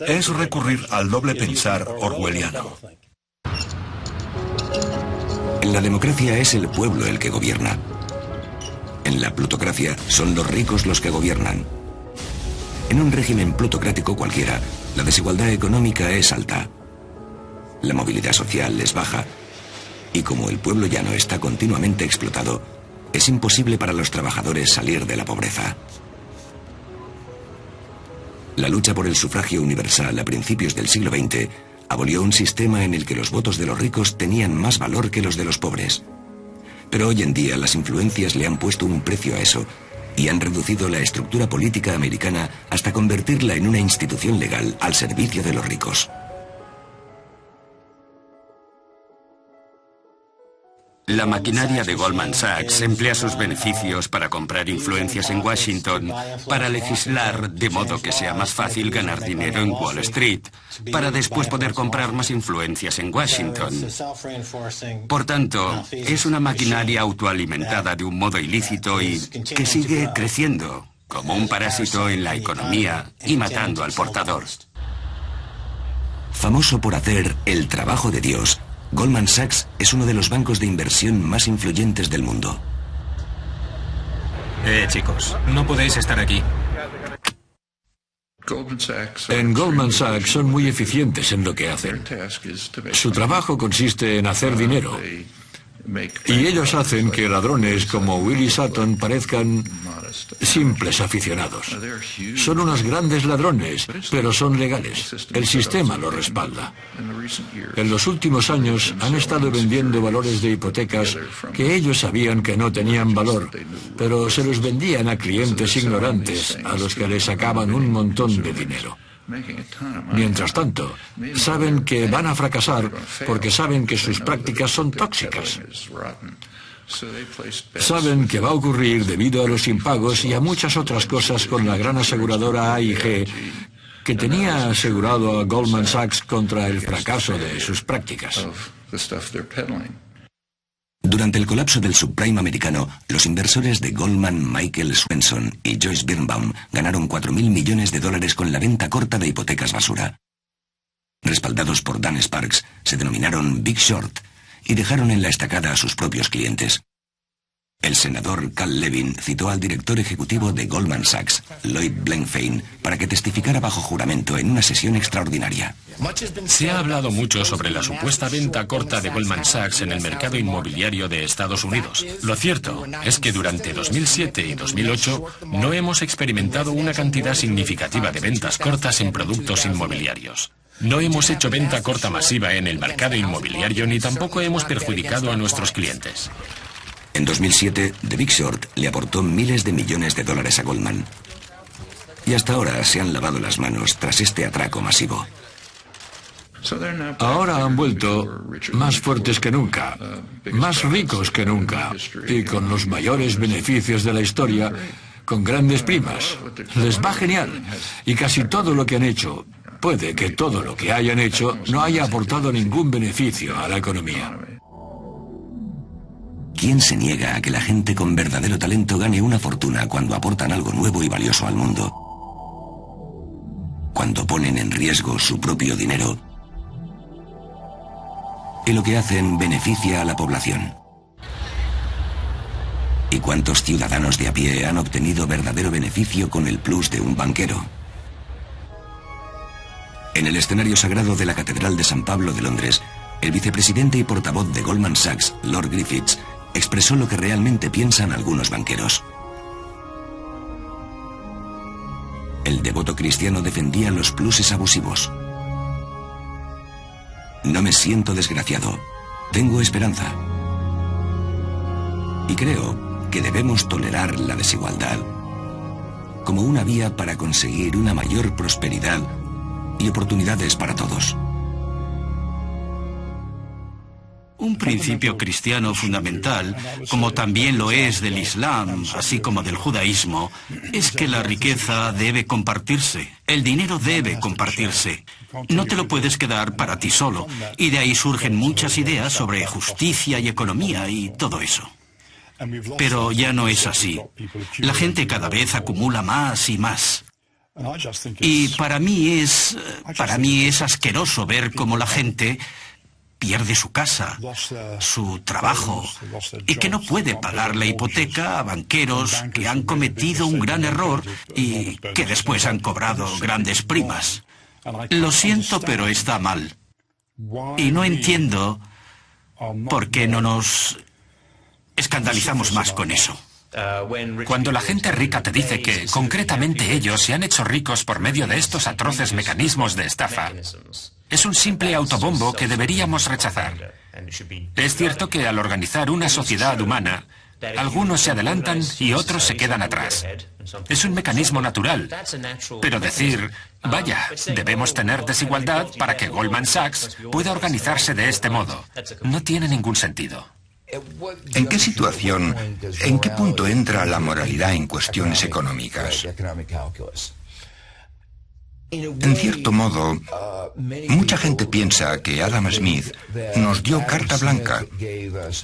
es recurrir al doble pensar orwelliano. En la democracia es el pueblo el que gobierna. En la plutocracia son los ricos los que gobiernan. En un régimen plutocrático cualquiera, la desigualdad económica es alta. La movilidad social es baja. Y como el pueblo llano está continuamente explotado, es imposible para los trabajadores salir de la pobreza. La lucha por el sufragio universal a principios del siglo XX abolió un sistema en el que los votos de los ricos tenían más valor que los de los pobres. Pero hoy en día las influencias le han puesto un precio a eso y han reducido la estructura política americana hasta convertirla en una institución legal al servicio de los ricos. La maquinaria de Goldman Sachs emplea sus beneficios para comprar influencias en Washington, para legislar de modo que sea más fácil ganar dinero en Wall Street, para después poder comprar más influencias en Washington. Por tanto, es una maquinaria autoalimentada de un modo ilícito y que sigue creciendo como un parásito en la economía y matando al portador. Famoso por hacer el trabajo de Dios, Goldman Sachs es uno de los bancos de inversión más influyentes del mundo. Chicos, no podéis estar aquí. En Goldman Sachs son muy eficientes en lo que hacen. Su trabajo consiste en hacer dinero. Y ellos hacen que ladrones como Willie Sutton parezcan simples aficionados. Son unos grandes ladrones, pero son legales. El sistema los respalda. En los últimos años han estado vendiendo valores de hipotecas que ellos sabían que no tenían valor, pero se los vendían a clientes ignorantes a los que les sacaban un montón de dinero. Mientras tanto, saben que van a fracasar porque saben que sus prácticas son tóxicas. Saben que va a ocurrir debido a los impagos y a muchas otras cosas con la gran aseguradora AIG, que tenía asegurado a Goldman Sachs contra el fracaso de sus prácticas. Durante el colapso del subprime americano, los inversores de Goldman, Michael Swenson y Joyce Birnbaum ganaron $4.000 millones con la venta corta de hipotecas basura. Respaldados por Dan Sparks, se denominaron Big Short y dejaron en la estacada a sus propios clientes. El senador Cal Levin citó al director ejecutivo de Goldman Sachs, Lloyd Blankfein, para que testificara bajo juramento en una sesión extraordinaria. Se ha hablado mucho sobre la supuesta venta corta de Goldman Sachs en el mercado inmobiliario de Estados Unidos. Lo cierto es que durante 2007 y 2008 no hemos experimentado una cantidad significativa de ventas cortas en productos inmobiliarios. No hemos hecho venta corta masiva en el mercado inmobiliario ni tampoco hemos perjudicado a nuestros clientes. En 2007, The Big Short le aportó miles de millones de dólares a Goldman. Y hasta ahora se han lavado las manos tras este atraco masivo. Ahora han vuelto más fuertes que nunca, más ricos que nunca, y con los mayores beneficios de la historia, con grandes primas. Les va genial. Y casi todo lo que han hecho, puede que todo lo que hayan hecho no haya aportado ningún beneficio a la economía. ¿Quién se niega a que la gente con verdadero talento gane una fortuna cuando aportan algo nuevo y valioso al mundo? Cuando ponen en riesgo su propio dinero y lo que hacen beneficia a la población. ¿Y cuántos ciudadanos de a pie han obtenido verdadero beneficio con el plus de un banquero? En el escenario sagrado de la Catedral de San Pablo de Londres, el vicepresidente y portavoz de Goldman Sachs, Lord Griffiths, expresó lo que realmente piensan algunos banqueros. El devoto cristiano defendía los pluses abusivos. No me siento desgraciado, tengo esperanza. Y creo que debemos tolerar la desigualdad como una vía para conseguir una mayor prosperidad y oportunidades para todos. Un principio cristiano fundamental, como también lo es del Islam, así como del judaísmo, es que la riqueza debe compartirse, el dinero debe compartirse. No te lo puedes quedar para ti solo, y de ahí surgen muchas ideas sobre justicia y economía y todo eso. Pero ya no es así. La gente cada vez acumula más y más. Y para mí es asqueroso ver cómo la gente pierde su casa, su trabajo, y que no puede pagar la hipoteca a banqueros que han cometido un gran error y que después han cobrado grandes primas. Lo siento, pero está mal. Y no entiendo por qué no nos escandalizamos más con eso. Cuando la gente rica te dice que, concretamente ellos, se han hecho ricos por medio de estos atroces mecanismos de estafa, es un simple autobombo que deberíamos rechazar. Es cierto que al organizar una sociedad humana, algunos se adelantan y otros se quedan atrás. Es un mecanismo natural. Pero decir, vaya, debemos tener desigualdad para que Goldman Sachs pueda organizarse de este modo, no tiene ningún sentido. ¿En qué situación, en qué punto entra la moralidad en cuestiones económicas? En cierto modo, mucha gente piensa que Adam Smith nos dio carta blanca,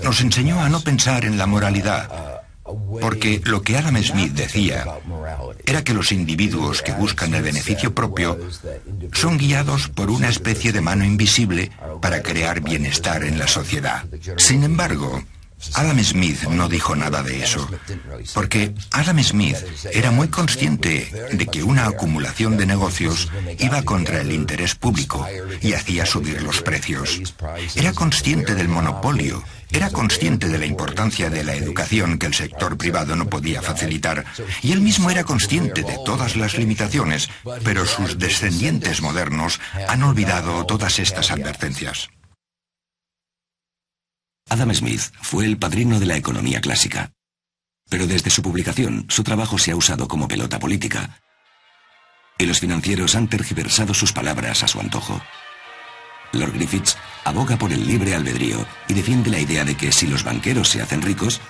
nos enseñó a no pensar en la moralidad, porque lo que Adam Smith decía era que los individuos que buscan el beneficio propio son guiados por una especie de mano invisible para crear bienestar en la sociedad. Sin embargo, Adam Smith no dijo nada de eso, porque Adam Smith era muy consciente de que una acumulación de negocios iba contra el interés público y hacía subir los precios. Era consciente del monopolio, era consciente de la importancia de la educación que el sector privado no podía facilitar, y él mismo era consciente de todas las limitaciones, pero sus descendientes modernos han olvidado todas estas advertencias. Adam Smith fue el padrino de la economía clásica, pero desde su publicación su trabajo se ha usado como pelota política, y los financieros han tergiversado sus palabras a su antojo. Lord Griffiths aboga por el libre albedrío y defiende la idea de que si los banqueros se hacen ricos,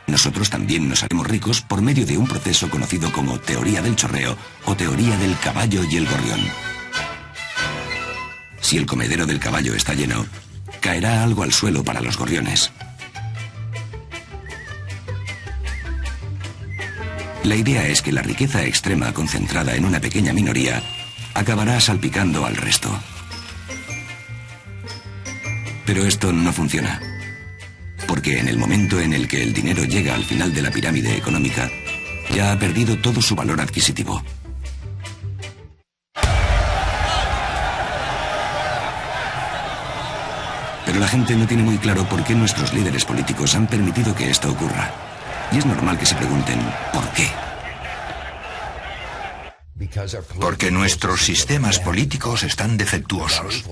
nosotros también nos haremos ricos por medio de un proceso conocido como teoría del chorreo o teoría del caballo y el gorrión. Si el comedero del caballo está lleno, caerá algo al suelo para los gorriones. La idea es que la riqueza extrema concentrada en una pequeña minoría acabará salpicando al resto. Pero esto no funciona. Porque en el momento en el que el dinero llega al final de la pirámide económica, ya ha perdido todo su valor adquisitivo. Pero la gente no tiene muy claro por qué nuestros líderes políticos han permitido que esto ocurra. Y es normal que se pregunten, ¿por qué? Porque nuestros sistemas políticos están defectuosos.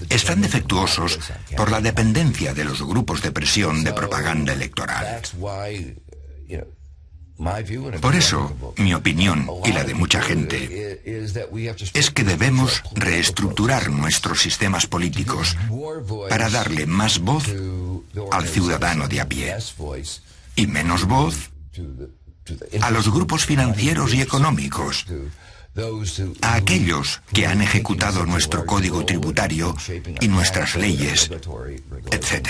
Están defectuosos por la dependencia de los grupos de presión de propaganda electoral. Por eso, mi opinión y la de mucha gente es que debemos reestructurar nuestros sistemas políticos para darle más voz al ciudadano de a pie y menos voz a los grupos financieros y económicos, a aquellos que han ejecutado nuestro código tributario y nuestras leyes, etc.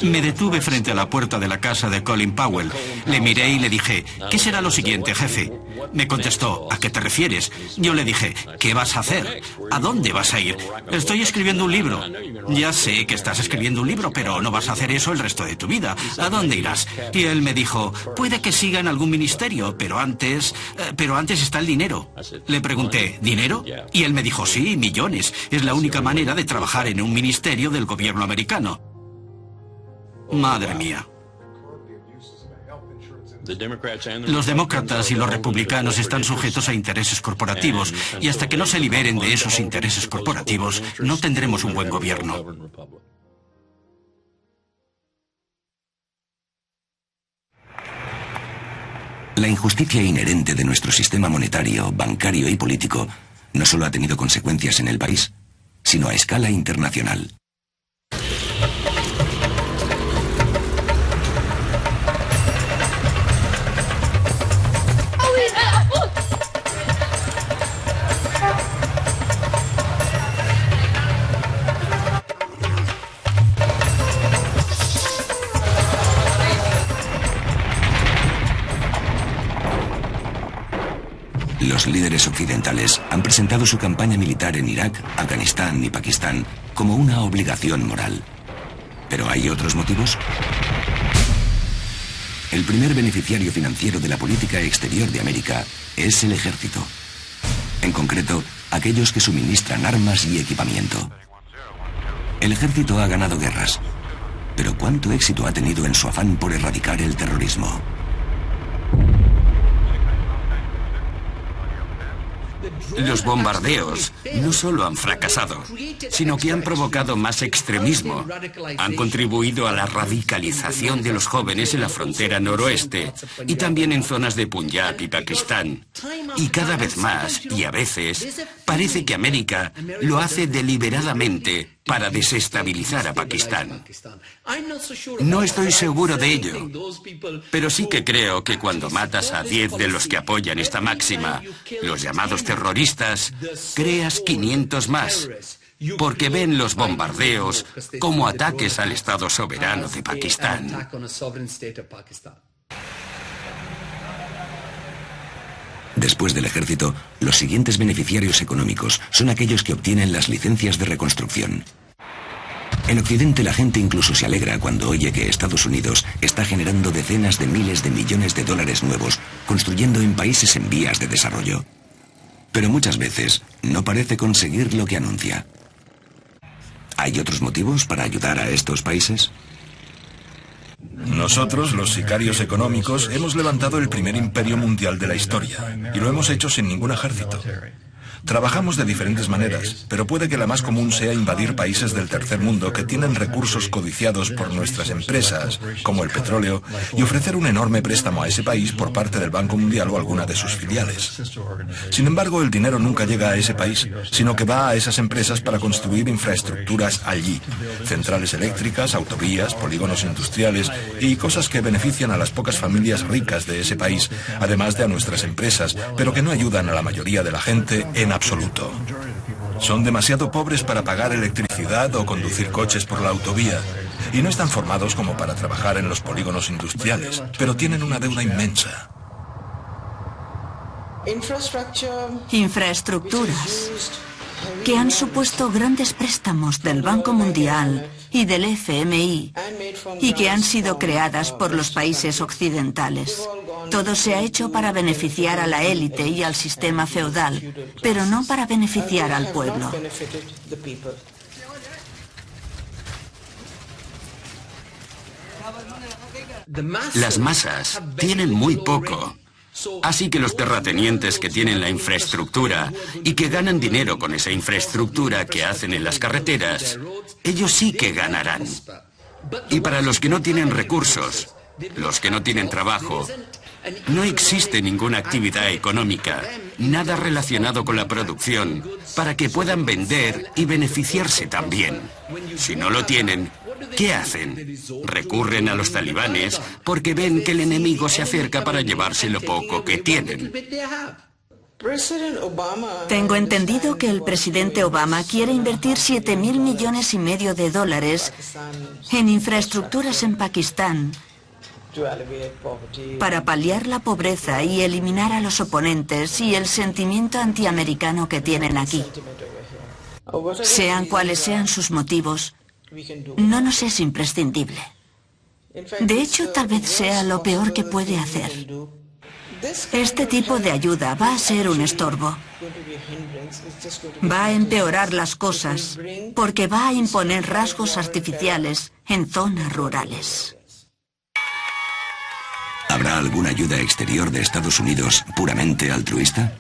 Me detuve frente a la puerta de la casa de Colin Powell. Le miré y le dije, ¿qué será lo siguiente, jefe? Me contestó, ¿a qué te refieres? Yo le dije, ¿qué vas a hacer? ¿A dónde vas a ir? Estoy escribiendo un libro. Ya sé que estás escribiendo un libro, pero no vas a hacer eso el resto de tu vida. ¿A dónde irás? Y él me dijo, puede que siga en algún ministerio, pero antes está el dinero. Le pregunté, ¿dinero? Y él me dijo, sí, millones. Es la única manera de trabajar en un ministerio del gobierno americano. Madre mía. Los demócratas y los republicanos están sujetos a intereses corporativos y hasta que no se liberen de esos intereses corporativos no tendremos un buen gobierno. La injusticia inherente de nuestro sistema monetario, bancario y político no solo ha tenido consecuencias en el país, sino a escala internacional. Los líderes occidentales han presentado su campaña militar en Irak, Afganistán y Pakistán como una obligación moral. ¿Pero hay otros motivos? El primer beneficiario financiero de la política exterior de América es el ejército. En concreto, aquellos que suministran armas y equipamiento. El ejército ha ganado guerras, pero ¿cuánto éxito ha tenido en su afán por erradicar el terrorismo? Los bombardeos no solo han fracasado, sino que han provocado más extremismo. Han contribuido a la radicalización de los jóvenes en la frontera noroeste y también en zonas de Punjab y Pakistán. Y cada vez más, y a veces, parece que América lo hace deliberadamente para desestabilizar a Pakistán. No estoy seguro de ello, pero sí que creo que cuando matas a 10 de los que apoyan esta máxima, los llamados terroristas, creas 500 más, porque ven los bombardeos como ataques al Estado soberano de Pakistán. Después del ejército, los siguientes beneficiarios económicos son aquellos que obtienen las licencias de reconstrucción. En Occidente la gente incluso se alegra cuando oye que Estados Unidos está generando decenas de miles de millones de dólares nuevos, construyendo en países en vías de desarrollo. Pero muchas veces no parece conseguir lo que anuncia. ¿Hay otros motivos para ayudar a estos países? Nosotros, los sicarios económicos, hemos levantado el primer imperio mundial de la historia y lo hemos hecho sin ningún ejército. Trabajamos de diferentes maneras, pero puede que la más común sea invadir países del tercer mundo que tienen recursos codiciados por nuestras empresas, como el petróleo, y ofrecer un enorme préstamo a ese país por parte del Banco Mundial o alguna de sus filiales. Sin embargo, el dinero nunca llega a ese país, sino que va a esas empresas para construir infraestructuras allí. Centrales eléctricas, autovías, polígonos industriales y cosas que benefician a las pocas familias ricas de ese país, además de a nuestras empresas, pero que no ayudan a la mayoría de la gente en absoluto. Son demasiado pobres para pagar electricidad o conducir coches por la autovía, y no están formados como para trabajar en los polígonos industriales, pero tienen una deuda inmensa. Infraestructuras que han supuesto grandes préstamos del Banco Mundial y del FMI y que han sido creadas por los países occidentales. Todo se ha hecho para beneficiar a la élite y al sistema feudal, pero no para beneficiar al pueblo. Las masas tienen muy poco. Así que los terratenientes que tienen la infraestructura y que ganan dinero con esa infraestructura que hacen en las carreteras, ellos sí que ganarán. Y para los que no tienen recursos, los que no tienen trabajo, no existe ninguna actividad económica, nada relacionado con la producción, para que puedan vender y beneficiarse también. Si no lo tienen, ¿qué hacen? Recurren a los talibanes porque ven que el enemigo se acerca para llevarse lo poco que tienen. Tengo entendido que el presidente Obama quiere invertir $7.000 millones y medio de dólares en infraestructuras en Pakistán para paliar la pobreza y eliminar a los oponentes y el sentimiento antiamericano que tienen aquí. Sean cuales sean sus motivos, no nos es imprescindible. De hecho, tal vez sea lo peor que puede hacer. Este tipo de ayuda va a ser un estorbo. Va a empeorar las cosas porque va a imponer rasgos artificiales en zonas rurales. ¿Habrá alguna ayuda exterior de Estados Unidos puramente altruista?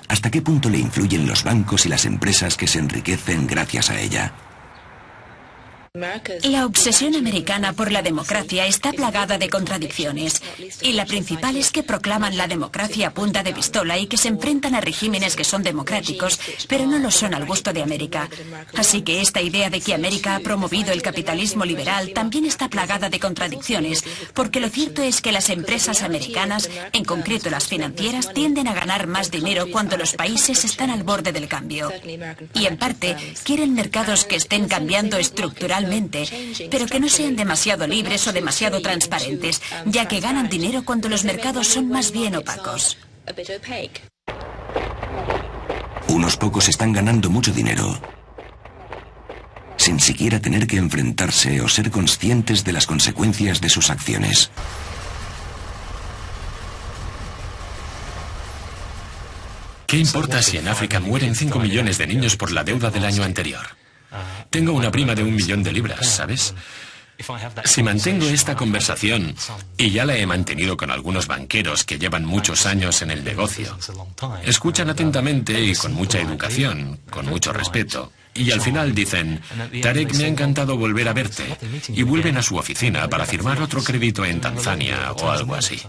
¿Hasta qué punto le influyen los bancos y las empresas que se enriquecen gracias a ella? La obsesión americana por la democracia está plagada de contradicciones, y la principal es que proclaman la democracia a punta de pistola y que se enfrentan a regímenes que son democráticos, pero no lo son al gusto de América. Así que esta idea de que América ha promovido el capitalismo liberal también está plagada de contradicciones, porque lo cierto es que las empresas americanas, en concreto las financieras, tienden a ganar más dinero cuando los países están al borde del cambio. Y en parte, quieren mercados que estén cambiando estructuralmente, pero que no sean demasiado libres o demasiado transparentes, ya que ganan dinero cuando los mercados son más bien opacos. Unos pocos están ganando mucho dinero, sin siquiera tener que enfrentarse o ser conscientes de las consecuencias de sus acciones. ¿Qué importa si en África mueren 5 millones de niños por la deuda del año anterior? Tengo una prima de 1 millón de libras, ¿sabes? Si mantengo esta conversación, y ya la he mantenido con algunos banqueros que llevan muchos años en el negocio, escuchan atentamente y con mucha educación, con mucho respeto, y al final dicen: Tarek, me ha encantado volver a verte, y vuelven a su oficina para firmar otro crédito en Tanzania o algo así.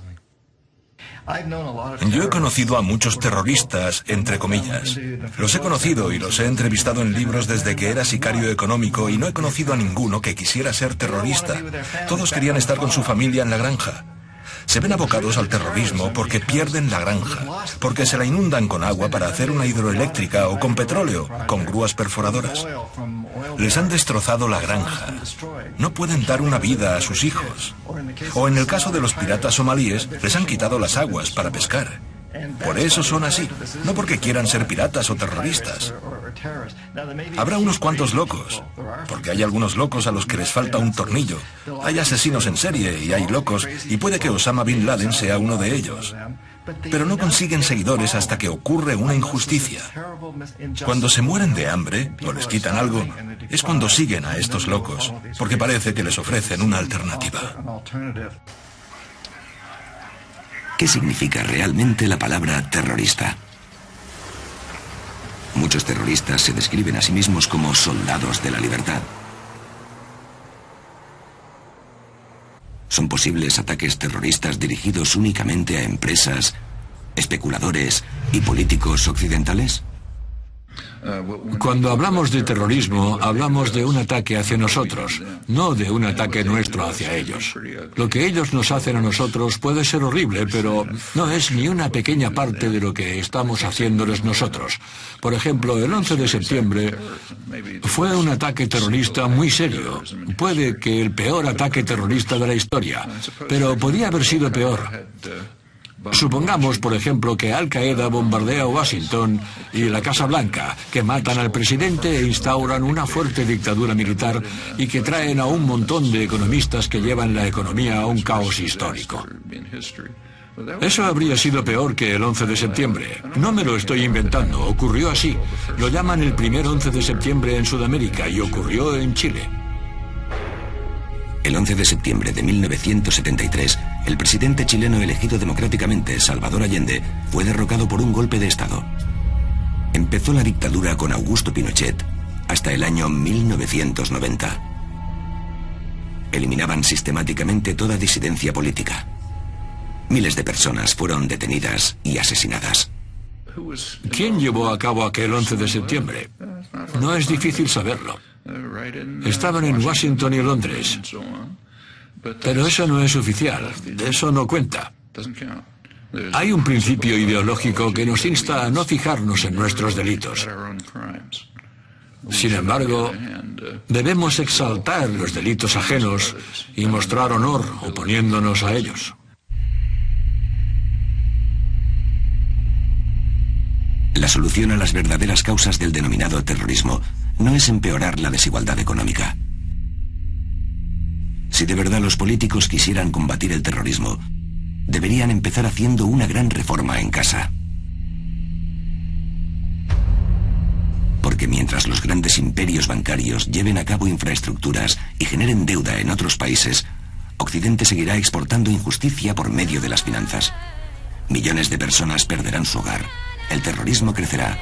Yo he conocido a muchos terroristas, entre comillas. Los he conocido y los he entrevistado en libros desde que era sicario económico y no he conocido a ninguno que quisiera ser terrorista. Todos querían estar con su familia en la granja. Se ven abocados al terrorismo porque pierden la granja, porque se la inundan con agua para hacer una hidroeléctrica o con petróleo, con grúas perforadoras. Les han destrozado la granja. No pueden dar una vida a sus hijos. O en el caso de los piratas somalíes, les han quitado las aguas para pescar. Por eso son así, no porque quieran ser piratas o terroristas. Habrá unos cuantos locos, porque hay algunos locos a los que les falta un tornillo. Hay asesinos en serie y hay locos, y puede que Osama Bin Laden sea uno de ellos. Pero no consiguen seguidores hasta que ocurre una injusticia. Cuando se mueren de hambre o les quitan algo, es cuando siguen a estos locos, porque parece que les ofrecen una alternativa. ¿Qué significa realmente la palabra terrorista? Muchos terroristas se describen a sí mismos como soldados de la libertad. ¿Son posibles ataques terroristas dirigidos únicamente a empresas, especuladores y políticos occidentales? Cuando hablamos de terrorismo, hablamos de un ataque hacia nosotros, no de un ataque nuestro hacia ellos. Lo que ellos nos hacen a nosotros puede ser horrible, pero no es ni una pequeña parte de lo que estamos haciéndoles nosotros. Por ejemplo, el 11 de septiembre fue un ataque terrorista muy serio. Puede que el peor ataque terrorista de la historia, pero podía haber sido peor. Supongamos, por ejemplo, que Al-Qaeda bombardea Washington y la Casa Blanca, que matan al presidente e instauran una fuerte dictadura militar y que traen a un montón de economistas que llevan la economía a un caos histórico. Eso habría sido peor que el 11 de septiembre. No me lo estoy inventando, ocurrió así. Lo llaman el primer 11 de septiembre en Sudamérica y ocurrió en Chile. El 11 de septiembre de 1973, el presidente chileno elegido democráticamente, Salvador Allende, fue derrocado por un golpe de Estado. Empezó la dictadura con Augusto Pinochet hasta el año 1990. Eliminaban sistemáticamente toda disidencia política. Miles de personas fueron detenidas y asesinadas. ¿Quién llevó a cabo aquel 11 de septiembre? No es difícil saberlo. Estaban en Washington y Londres. Pero eso no es oficial, eso no cuenta. Hay un principio ideológico que nos insta a no fijarnos en nuestros delitos. Sin embargo, debemos exaltar los delitos ajenos y mostrar honor oponiéndonos a ellos. La solución a las verdaderas causas del denominado terrorismo no es empeorar la desigualdad económica. Si de verdad los políticos quisieran combatir el terrorismo, deberían empezar haciendo una gran reforma en casa. Porque mientras los grandes imperios bancarios lleven a cabo infraestructuras y generen deuda en otros países, Occidente seguirá exportando injusticia por medio de las finanzas. Millones de personas perderán su hogar, el terrorismo crecerá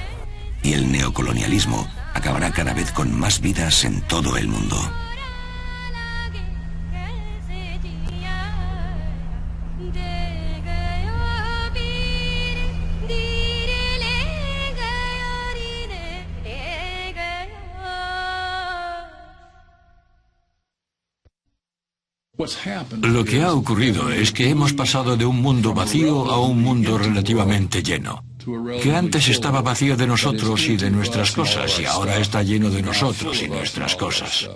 y el neocolonialismo acabará cada vez con más vidas en todo el mundo. Lo que ha ocurrido es que hemos pasado de un mundo vacío a un mundo relativamente lleno. Que antes estaba vacío de nosotros y de nuestras cosas y ahora está lleno de nosotros y nuestras cosas.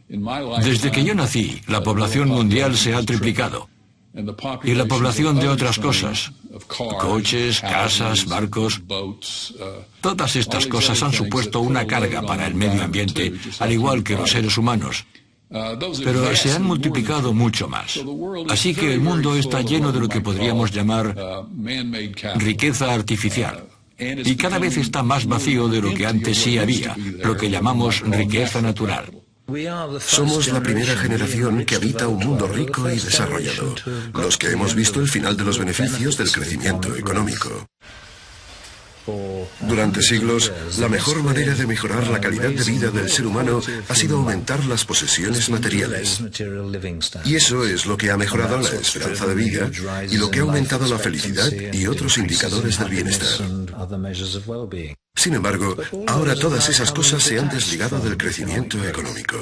Desde que yo nací, la población mundial se ha triplicado. Y la población de otras cosas, coches, casas, barcos, todas estas cosas han supuesto una carga para el medio ambiente, al igual que los seres humanos. Pero se han multiplicado mucho más. Así que el mundo está lleno de lo que podríamos llamar riqueza artificial. Y cada vez está más vacío de lo que antes sí había, lo que llamamos riqueza natural. Somos la primera generación que habita un mundo rico y desarrollado, los que hemos visto el final de los beneficios del crecimiento económico. Durante siglos, la mejor manera de mejorar la calidad de vida del ser humano ha sido aumentar las posesiones materiales. Y eso es lo que ha mejorado la esperanza de vida y lo que ha aumentado la felicidad y otros indicadores del bienestar. Sin embargo, ahora todas esas cosas se han desligado del crecimiento económico.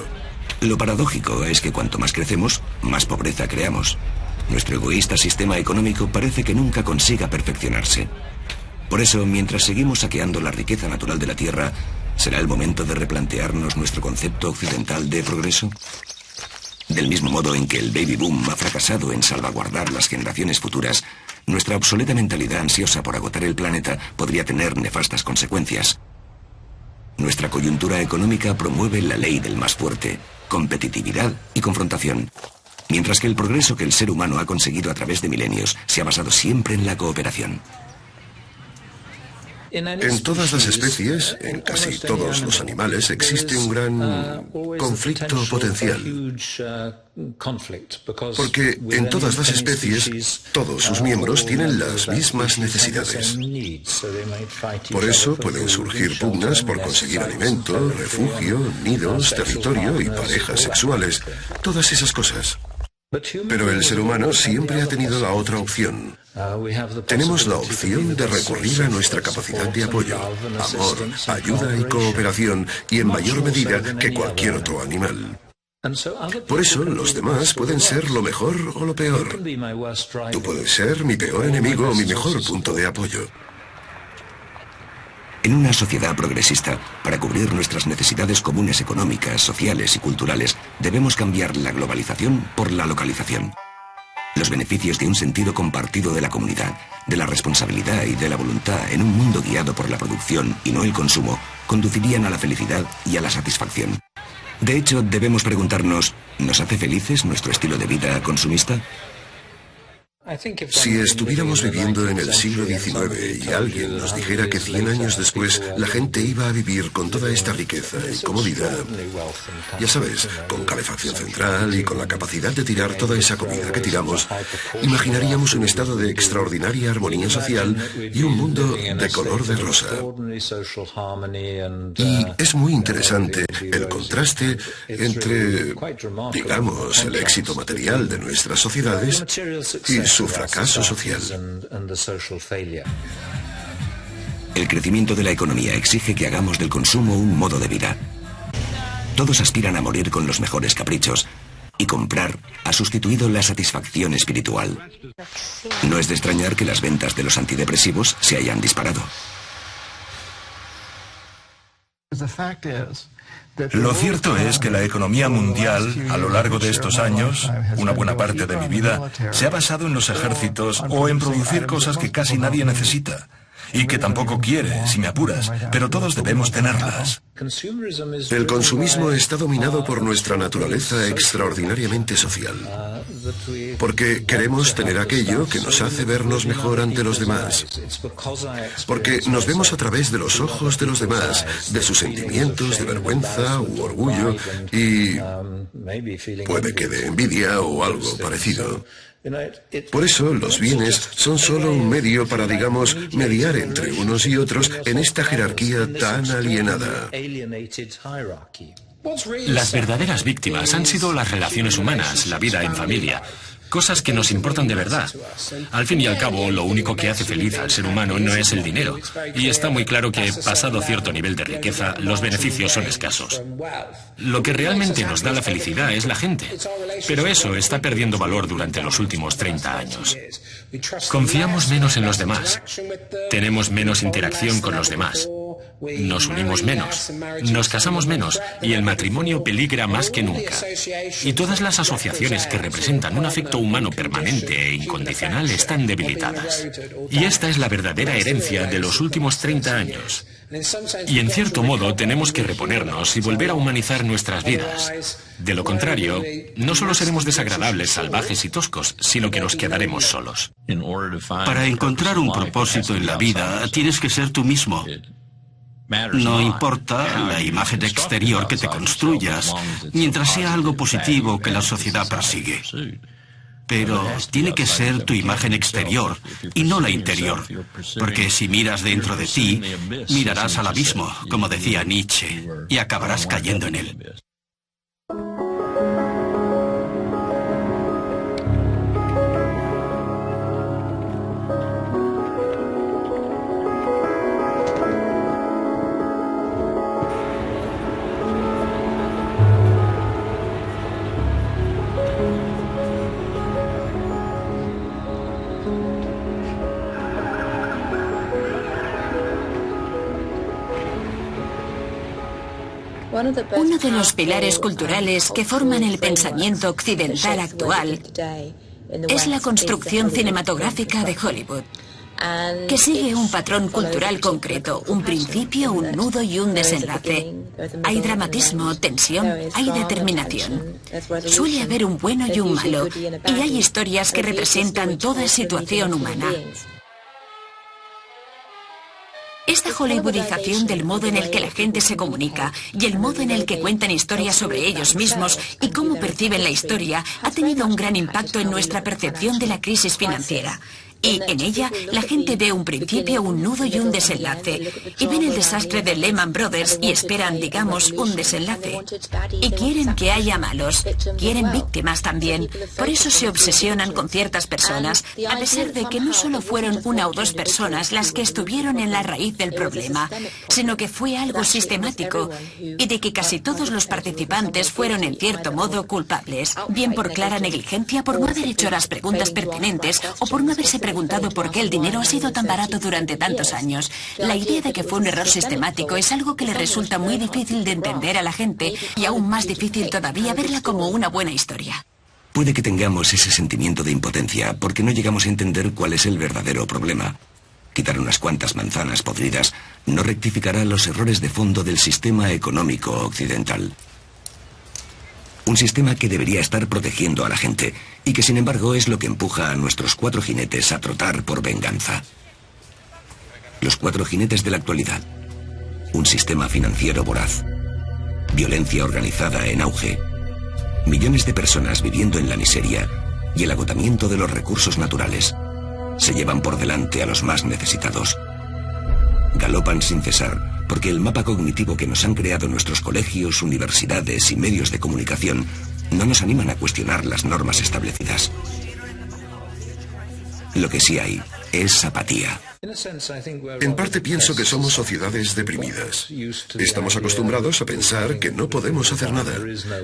Lo paradójico es que cuanto más crecemos, más pobreza creamos. Nuestro egoísta sistema económico parece que nunca consiga perfeccionarse. Por eso, mientras seguimos saqueando la riqueza natural de la Tierra, ¿será el momento de replantearnos nuestro concepto occidental de progreso? Del mismo modo en que el baby boom ha fracasado en salvaguardar las generaciones futuras, nuestra obsoleta mentalidad ansiosa por agotar el planeta podría tener nefastas consecuencias. Nuestra coyuntura económica promueve la ley del más fuerte, competitividad y confrontación, mientras que el progreso que el ser humano ha conseguido a través de milenios se ha basado siempre en la cooperación. En todas las especies, en casi todos los animales, existe un gran conflicto potencial. Porque en todas las especies, todos sus miembros tienen las mismas necesidades. Por eso pueden surgir pugnas por conseguir alimento, refugio, nidos, territorio y parejas sexuales. Todas esas cosas. Pero el ser humano siempre ha tenido la otra opción. Tenemos la opción de recurrir a nuestra capacidad de apoyo, amor, ayuda y cooperación, y en mayor medida que cualquier otro animal. Por eso, los demás pueden ser lo mejor o lo peor. Tú puedes ser mi peor enemigo o mi mejor punto de apoyo. En una sociedad progresista, para cubrir nuestras necesidades comunes económicas, sociales y culturales, debemos cambiar la globalización por la localización. Los beneficios de un sentido compartido de la comunidad, de la responsabilidad y de la voluntad en un mundo guiado por la producción y no el consumo, conducirían a la felicidad y a la satisfacción. De hecho, debemos preguntarnos, ¿nos hace felices nuestro estilo de vida consumista? Si estuviéramos viviendo en el siglo XIX y alguien nos dijera que 100 años después la gente iba a vivir con toda esta riqueza y comodidad, ya sabes, con calefacción central y con la capacidad de tirar toda esa comida que tiramos, imaginaríamos un estado de extraordinaria armonía social y un mundo de color de rosa. Y es muy interesante el contraste entre, digamos, el éxito material de nuestras sociedades y su fracaso social. El crecimiento de la economía exige que hagamos del consumo un modo de vida. Todos aspiran a morir con los mejores caprichos, y comprar ha sustituido la satisfacción espiritual. No es de extrañar que las ventas de los antidepresivos se hayan disparado. Lo cierto es que la economía mundial, a lo largo de estos años, una buena parte de mi vida, se ha basado en los ejércitos o en producir cosas que casi nadie necesita. Y que tampoco quiere, si me apuras, pero todos debemos tenerlas. El consumismo está dominado por nuestra naturaleza extraordinariamente social. Porque queremos tener aquello que nos hace vernos mejor ante los demás. Porque nos vemos a través de los ojos de los demás, de sus sentimientos de vergüenza u orgullo y puede que de envidia o algo parecido. Por eso los bienes son solo un medio para, digamos, mediar entre unos y otros en esta jerarquía tan alienada. Las verdaderas víctimas han sido las relaciones humanas, la vida en familia, cosas que nos importan de verdad. Al fin y al cabo, lo único que hace feliz al ser humano no es el dinero. Y está muy claro que, pasado cierto nivel de riqueza, los beneficios son escasos. Lo que realmente nos da la felicidad es la gente. Pero eso está perdiendo valor durante los últimos 30 años. Confiamos menos en los demás. Tenemos menos interacción con los demás. Nos unimos menos, nos casamos menos y el matrimonio peligra más que nunca. Y todas las asociaciones que representan un afecto humano permanente e incondicional están debilitadas. Y esta es la verdadera herencia de los últimos 30 años. Y en cierto modo tenemos que reponernos y volver a humanizar nuestras vidas. De lo contrario, no solo seremos desagradables, salvajes y toscos, sino que nos quedaremos solos. Para encontrar un propósito en la vida, tienes que ser tú mismo. No importa la imagen exterior que te construyas, mientras sea algo positivo que la sociedad persigue. Pero tiene que ser tu imagen exterior y no la interior, porque si miras dentro de ti, mirarás al abismo, como decía Nietzsche, y acabarás cayendo en él. Uno de los pilares culturales que forman el pensamiento occidental actual es la construcción cinematográfica de Hollywood, que sigue un patrón cultural concreto, un principio, un nudo y un desenlace. Hay dramatismo, tensión, hay determinación. Suele haber un bueno y un malo, y hay historias que representan toda situación humana. Esta hollywoodización del modo en el que la gente se comunica y el modo en el que cuentan historias sobre ellos mismos y cómo perciben la historia ha tenido un gran impacto en nuestra percepción de la crisis financiera. Y en ella la gente ve un principio, un nudo y un desenlace. Y ven el desastre de Lehman Brothers y esperan, digamos, un desenlace. Y quieren que haya malos. Quieren víctimas también. Por eso se obsesionan con ciertas personas, a pesar de que no solo fueron una o dos personas las que estuvieron en la raíz del problema, sino que fue algo sistemático y de que casi todos los participantes fueron en cierto modo culpables, bien por clara negligencia, por no haber hecho las preguntas pertinentes o por no haberse preguntado por qué el dinero ha sido tan barato durante tantos años. La idea de que fue un error sistemático es algo que le resulta muy difícil de entender a la gente y aún más difícil todavía verla como una buena historia. Puede que tengamos ese sentimiento de impotencia porque no llegamos a entender cuál es el verdadero problema. Quitar unas cuantas manzanas podridas no rectificará los errores de fondo del sistema económico occidental. Un sistema que debería estar protegiendo a la gente y que sin embargo es lo que empuja a nuestros 4 jinetes a trotar por venganza. Los 4 jinetes de la actualidad. Un sistema financiero voraz. Violencia organizada en auge. Millones de personas viviendo en la miseria y el agotamiento de los recursos naturales. Se llevan por delante a los más necesitados. Galopan sin cesar porque el mapa cognitivo que nos han creado nuestros colegios, universidades y medios de comunicación no nos animan a cuestionar las normas establecidas. Lo que sí hay es apatía. En parte pienso que somos sociedades deprimidas. Estamos acostumbrados a pensar que no podemos hacer nada,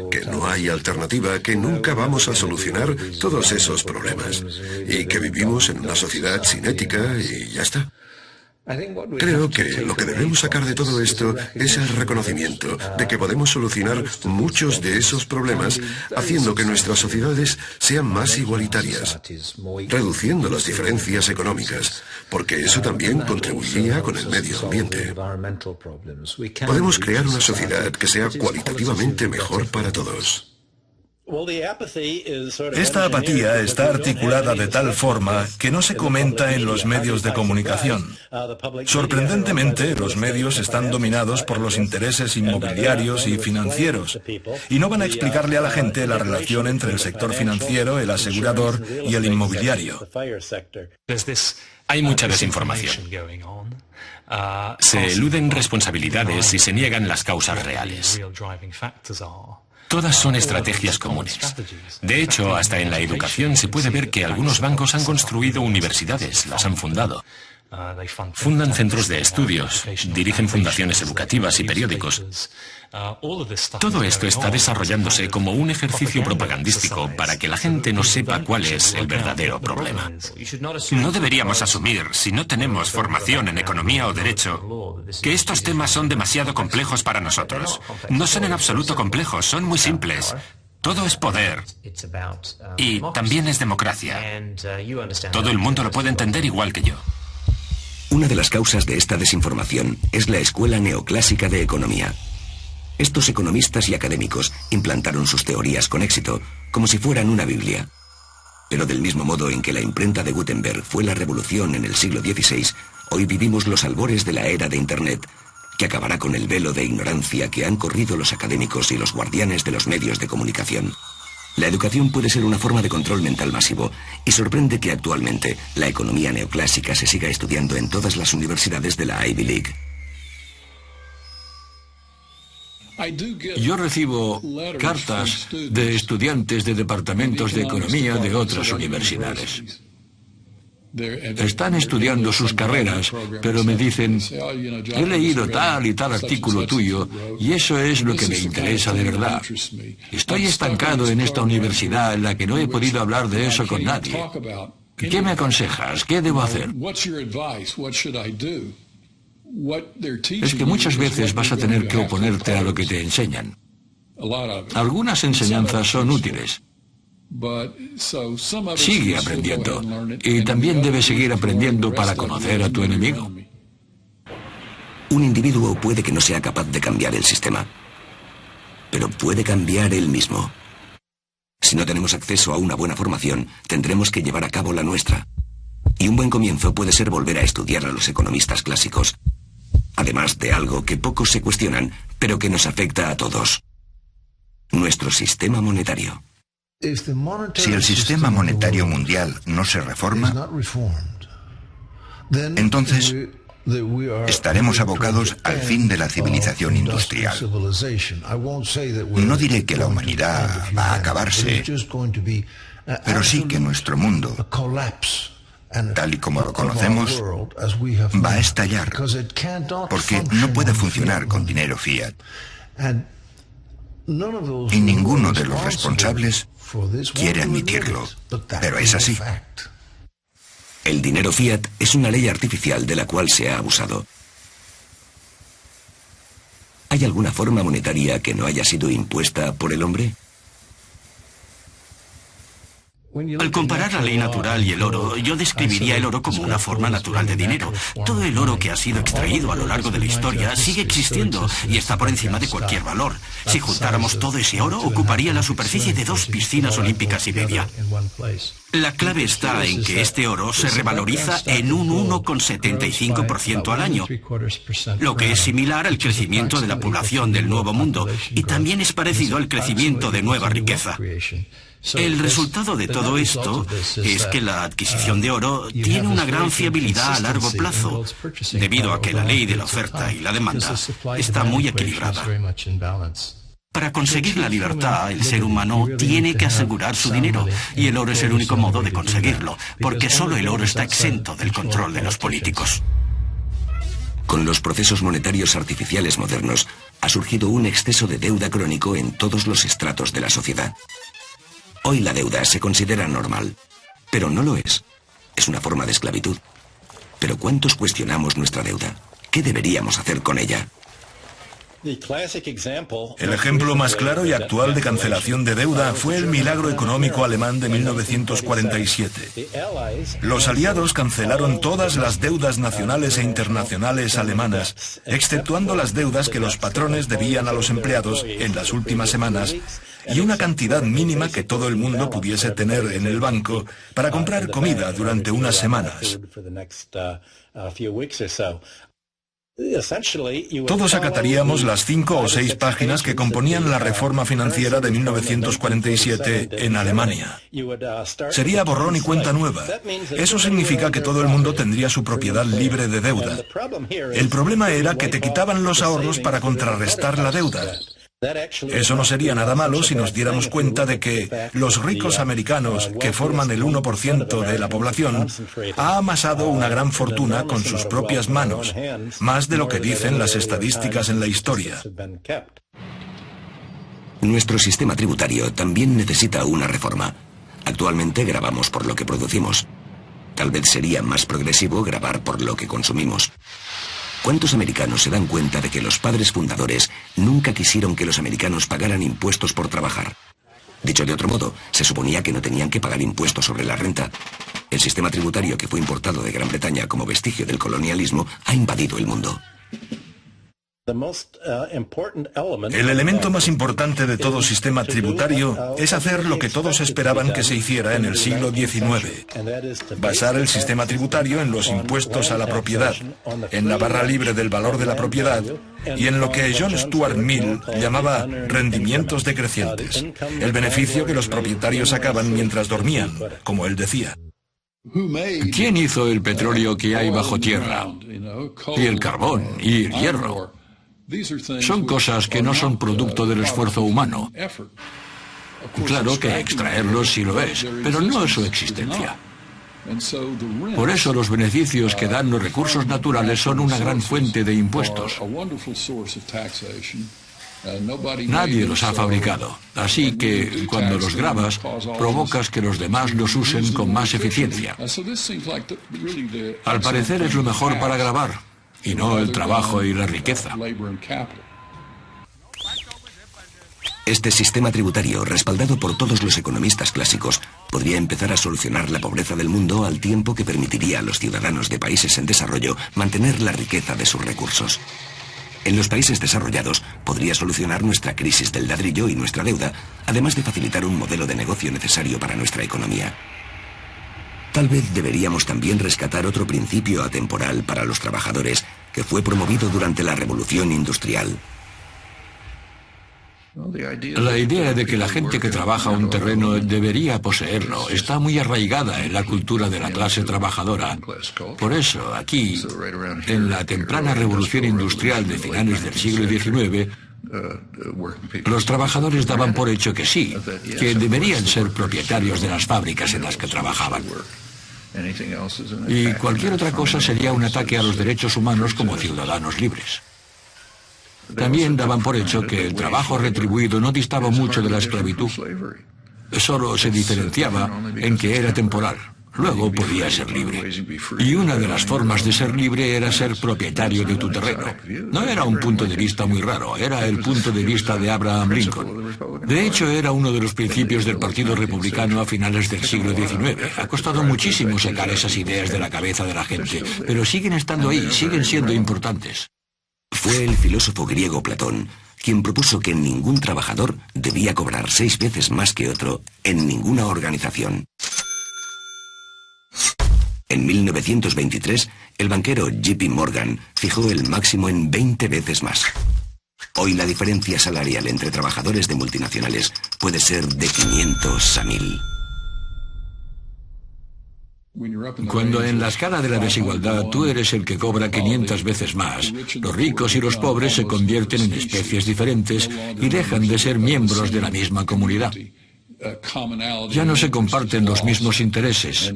que no hay alternativa, que nunca vamos a solucionar todos esos problemas y que vivimos en una sociedad sin ética y ya está. Creo que lo que debemos sacar de todo esto es el reconocimiento de que podemos solucionar muchos de esos problemas haciendo que nuestras sociedades sean más igualitarias, reduciendo las diferencias económicas, porque eso también contribuiría con el medio ambiente. Podemos crear una sociedad que sea cualitativamente mejor para todos. Esta apatía está articulada de tal forma que no se comenta en los medios de comunicación. Sorprendentemente, los medios están dominados por los intereses inmobiliarios y financieros, y no van a explicarle a la gente la relación entre el sector financiero, el asegurador y el inmobiliario. Hay mucha desinformación. Se eluden responsabilidades y se niegan las causas reales. Todas son estrategias comunes. De hecho, hasta en la educación se puede ver que algunos bancos han construido universidades, las han fundado. Fundan centros de estudios, dirigen fundaciones educativas y periódicos. Todo esto está desarrollándose como un ejercicio propagandístico para que la gente no sepa cuál es el verdadero problema. No deberíamos asumir, si no tenemos formación en economía o derecho, que estos temas son demasiado complejos para nosotros. No son en absoluto complejos, son muy simples. Todo es poder. Y también es democracia. Todo el mundo lo puede entender igual que yo. Una de las causas de esta desinformación es la escuela neoclásica de economía. Estos economistas y académicos implantaron sus teorías con éxito, como si fueran una Biblia. Pero del mismo modo en que la imprenta de Gutenberg fue la revolución en el siglo XVI, hoy vivimos los albores de la era de Internet, que acabará con el velo de ignorancia que han corrido los académicos y los guardianes de los medios de comunicación. La educación puede ser una forma de control mental masivo, y sorprende que actualmente la economía neoclásica se siga estudiando en todas las universidades de la Ivy League. Yo recibo cartas de estudiantes de departamentos de economía de otras universidades. Están estudiando sus carreras, pero me dicen, he leído tal y tal artículo tuyo y eso es lo que me interesa de verdad. Estoy estancado en esta universidad en la que no he podido hablar de eso con nadie. ¿Qué me aconsejas? ¿Qué debo hacer? Es que muchas veces vas a tener que oponerte a lo que te enseñan. Algunas enseñanzas son útiles. Sigue aprendiendo. Y también debes seguir aprendiendo para conocer a tu enemigo. Un individuo puede que no sea capaz de cambiar el sistema, pero puede cambiar él mismo. Si no tenemos acceso a una buena formación, tendremos que llevar a cabo la nuestra. Y un buen comienzo puede ser volver a estudiar a los economistas clásicos, además de algo que pocos se cuestionan, pero que nos afecta a todos: nuestro sistema monetario. Si el sistema monetario mundial no se reforma, entonces estaremos abocados al fin de la civilización industrial. No diré que la humanidad va a acabarse, pero sí que nuestro mundo, tal y como lo conocemos, va a estallar, porque no puede funcionar con dinero fiat. Y ninguno de los responsables quiere admitirlo, pero es así. El dinero fiat es una ley artificial de la cual se ha abusado. ¿Hay alguna forma monetaria que no haya sido impuesta por el hombre? Al comparar la ley natural y el oro, yo describiría el oro como una forma natural de dinero. Todo el oro que ha sido extraído a lo largo de la historia sigue existiendo y está por encima de cualquier valor. Si juntáramos todo ese oro, ocuparía la superficie de 2 piscinas olímpicas y media. La clave está en que este oro se revaloriza en un 1,75% al año, lo que es similar al crecimiento de la población del Nuevo Mundo y también es parecido al crecimiento de nueva riqueza. El resultado de todo esto es que la adquisición de oro tiene una gran fiabilidad a largo plazo, debido a que la ley de la oferta y la demanda está muy equilibrada. Para conseguir la libertad, el ser humano tiene que asegurar su dinero, y el oro es el único modo de conseguirlo, porque solo el oro está exento del control de los políticos. Con los procesos monetarios artificiales modernos, ha surgido un exceso de deuda crónico en todos los estratos de la sociedad. Hoy la deuda se considera normal, pero no lo es. Es una forma de esclavitud. Pero ¿cuántos cuestionamos nuestra deuda? ¿Qué deberíamos hacer con ella? El ejemplo más claro y actual de cancelación de deuda fue el milagro económico alemán de 1947. Los aliados cancelaron todas las deudas nacionales e internacionales alemanas, exceptuando las deudas que los patrones debían a los empleados en las últimas semanas y una cantidad mínima que todo el mundo pudiese tener en el banco para comprar comida durante unas semanas. Todos acataríamos las 5 o 6 páginas que componían la reforma financiera de 1947 en Alemania. Sería borrón y cuenta nueva. Eso significa que todo el mundo tendría su propiedad libre de deuda. El problema era que te quitaban los ahorros para contrarrestar la deuda. Eso no sería nada malo si nos diéramos cuenta de que los ricos americanos, que forman el 1% de la población, ha amasado una gran fortuna con sus propias manos, más de lo que dicen las estadísticas en la historia. Nuestro sistema tributario también necesita una reforma. Actualmente grabamos por lo que producimos. Tal vez sería más progresivo grabar por lo que consumimos. ¿Cuántos americanos se dan cuenta de que los padres fundadores nunca quisieron que los americanos pagaran impuestos por trabajar? Dicho de otro modo, se suponía que no tenían que pagar impuestos sobre la renta. El sistema tributario que fue importado de Gran Bretaña como vestigio del colonialismo ha invadido el mundo. El elemento más importante de todo sistema tributario es hacer lo que todos esperaban que se hiciera en el siglo XIX. Basar el sistema tributario en los impuestos a la propiedad, en la barra libre del valor de la propiedad y en lo que John Stuart Mill llamaba rendimientos decrecientes, el beneficio que los propietarios sacaban mientras dormían, como él decía. ¿Quién hizo el petróleo que hay bajo tierra? Y el carbón, y el hierro. Son cosas que no son producto del esfuerzo humano. Claro que extraerlos sí lo es, pero no es su existencia. Por eso los beneficios que dan los recursos naturales son una gran fuente de impuestos. Nadie los ha fabricado, así que cuando los grabas, provocas que los demás los usen con más eficiencia. Al parecer es lo mejor para grabar, y no el trabajo y la riqueza. Este sistema tributario, respaldado por todos los economistas clásicos, podría empezar a solucionar la pobreza del mundo al tiempo que permitiría a los ciudadanos de países en desarrollo mantener la riqueza de sus recursos. En los países desarrollados podría solucionar nuestra crisis del ladrillo y nuestra deuda, además de facilitar un modelo de negocio necesario para nuestra economía. Tal vez deberíamos también rescatar otro principio atemporal para los trabajadores, que fue promovido durante la Revolución Industrial. La idea de que la gente que trabaja un terreno debería poseerlo está muy arraigada en la cultura de la clase trabajadora. Por eso, aquí, en la temprana revolución industrial de finales del siglo XIX, los trabajadores daban por hecho que sí, que deberían ser propietarios de las fábricas en las que trabajaban. Y cualquier otra cosa sería un ataque a los derechos humanos como ciudadanos libres. También daban por hecho que el trabajo retribuido no distaba mucho de la esclavitud. Solo se diferenciaba en que era temporal. Luego podía ser libre. Y una de las formas de ser libre era ser propietario de tu terreno. No era un punto de vista muy raro, era el punto de vista de Abraham Lincoln. De hecho, era uno de los principios del Partido Republicano a finales del siglo XIX. Ha costado muchísimo sacar esas ideas de la cabeza de la gente, pero siguen estando ahí, siguen siendo importantes. Fue el filósofo griego Platón quien propuso que ningún trabajador debía cobrar 6 veces más que otro en ninguna organización. En 1923, el banquero JP Morgan fijó el máximo en 20 veces más. Hoy la diferencia salarial entre trabajadores de multinacionales puede ser de 500 a 1000. Cuando en la escala de la desigualdad tú eres el que cobra 500 veces más, los ricos y los pobres se convierten en especies diferentes y dejan de ser miembros de la misma comunidad. Ya no se comparten los mismos intereses,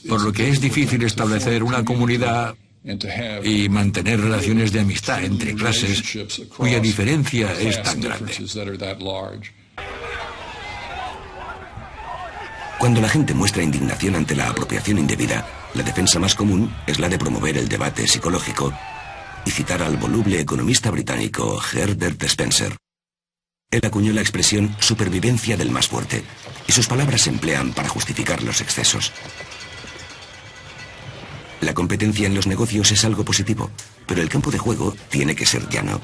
por lo que es difícil establecer una comunidad y mantener relaciones de amistad entre clases cuya diferencia es tan grande. Cuando la gente muestra indignación ante la apropiación indebida, la defensa más común es la de promover el debate psicológico y citar al voluble economista británico Herbert Spencer. Él acuñó la expresión supervivencia del más fuerte, y sus palabras se emplean para justificar los excesos. La competencia en los negocios es algo positivo, pero el campo de juego tiene que ser llano.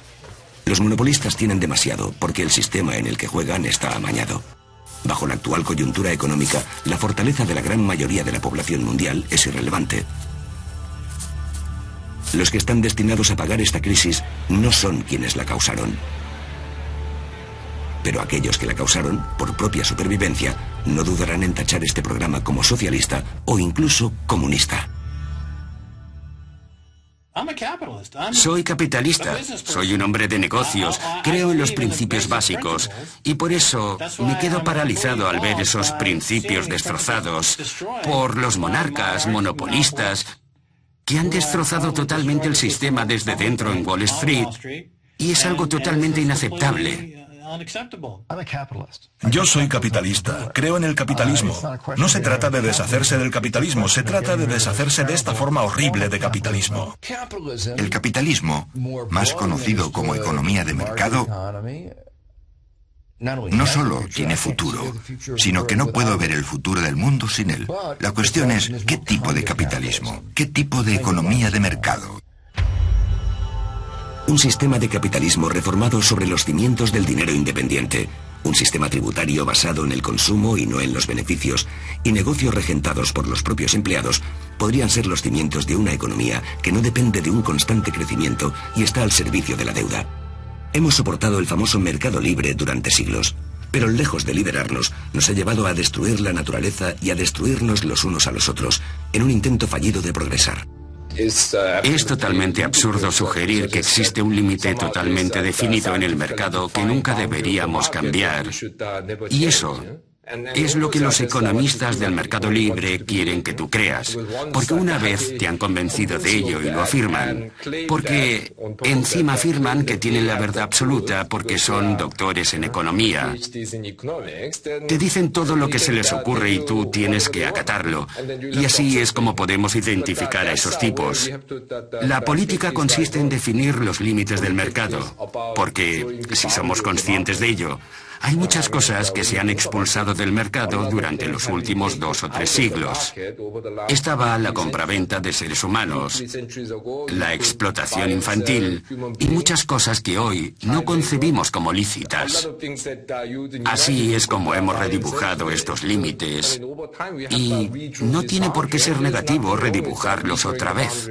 Los monopolistas tienen demasiado porque el sistema en el que juegan está amañado. Bajo la actual coyuntura económica, la fortaleza de la gran mayoría de la población mundial es irrelevante. Los que están destinados a pagar esta crisis no son quienes la causaron. Pero aquellos que la causaron, por propia supervivencia, no dudarán en tachar este programa como socialista o incluso comunista. Soy capitalista, soy un hombre de negocios, creo en los principios básicos y por eso me quedo paralizado al ver esos principios destrozados por los monarcas, monopolistas, que han destrozado totalmente el sistema desde dentro en Wall Street y es algo totalmente inaceptable. Yo soy capitalista, creo en el capitalismo. No se trata de deshacerse del capitalismo, se trata de deshacerse de esta forma horrible de capitalismo. El capitalismo, más conocido como economía de mercado, no solo tiene futuro, sino que no puedo ver el futuro del mundo sin él. La cuestión es, ¿qué tipo de capitalismo? ¿Qué tipo de economía de mercado? Un sistema de capitalismo reformado sobre los cimientos del dinero independiente, un sistema tributario basado en el consumo y no en los beneficios, y negocios regentados por los propios empleados, podrían ser los cimientos de una economía que no depende de un constante crecimiento y está al servicio de la deuda. Hemos soportado el famoso mercado libre durante siglos, pero lejos de liberarnos, nos ha llevado a destruir la naturaleza y a destruirnos los unos a los otros, en un intento fallido de progresar. Es totalmente absurdo sugerir que existe un límite totalmente definido en el mercado que nunca deberíamos cambiar. Y eso es lo que los economistas del mercado libre quieren que tú creas, porque una vez te han convencido de ello y lo afirman, porque encima afirman que tienen la verdad absoluta porque son doctores en economía. Te dicen todo lo que se les ocurre y tú tienes que acatarlo. Y así es como podemos identificar a esos tipos. La política consiste en definir los límites del mercado, porque si somos conscientes de ello, hay muchas cosas que se han expulsado del mercado durante los últimos 2 o 3 siglos. Estaba la compraventa de seres humanos, la explotación infantil y muchas cosas que hoy no concebimos como lícitas. Así es como hemos redibujado estos límites y no tiene por qué ser negativo redibujarlos otra vez.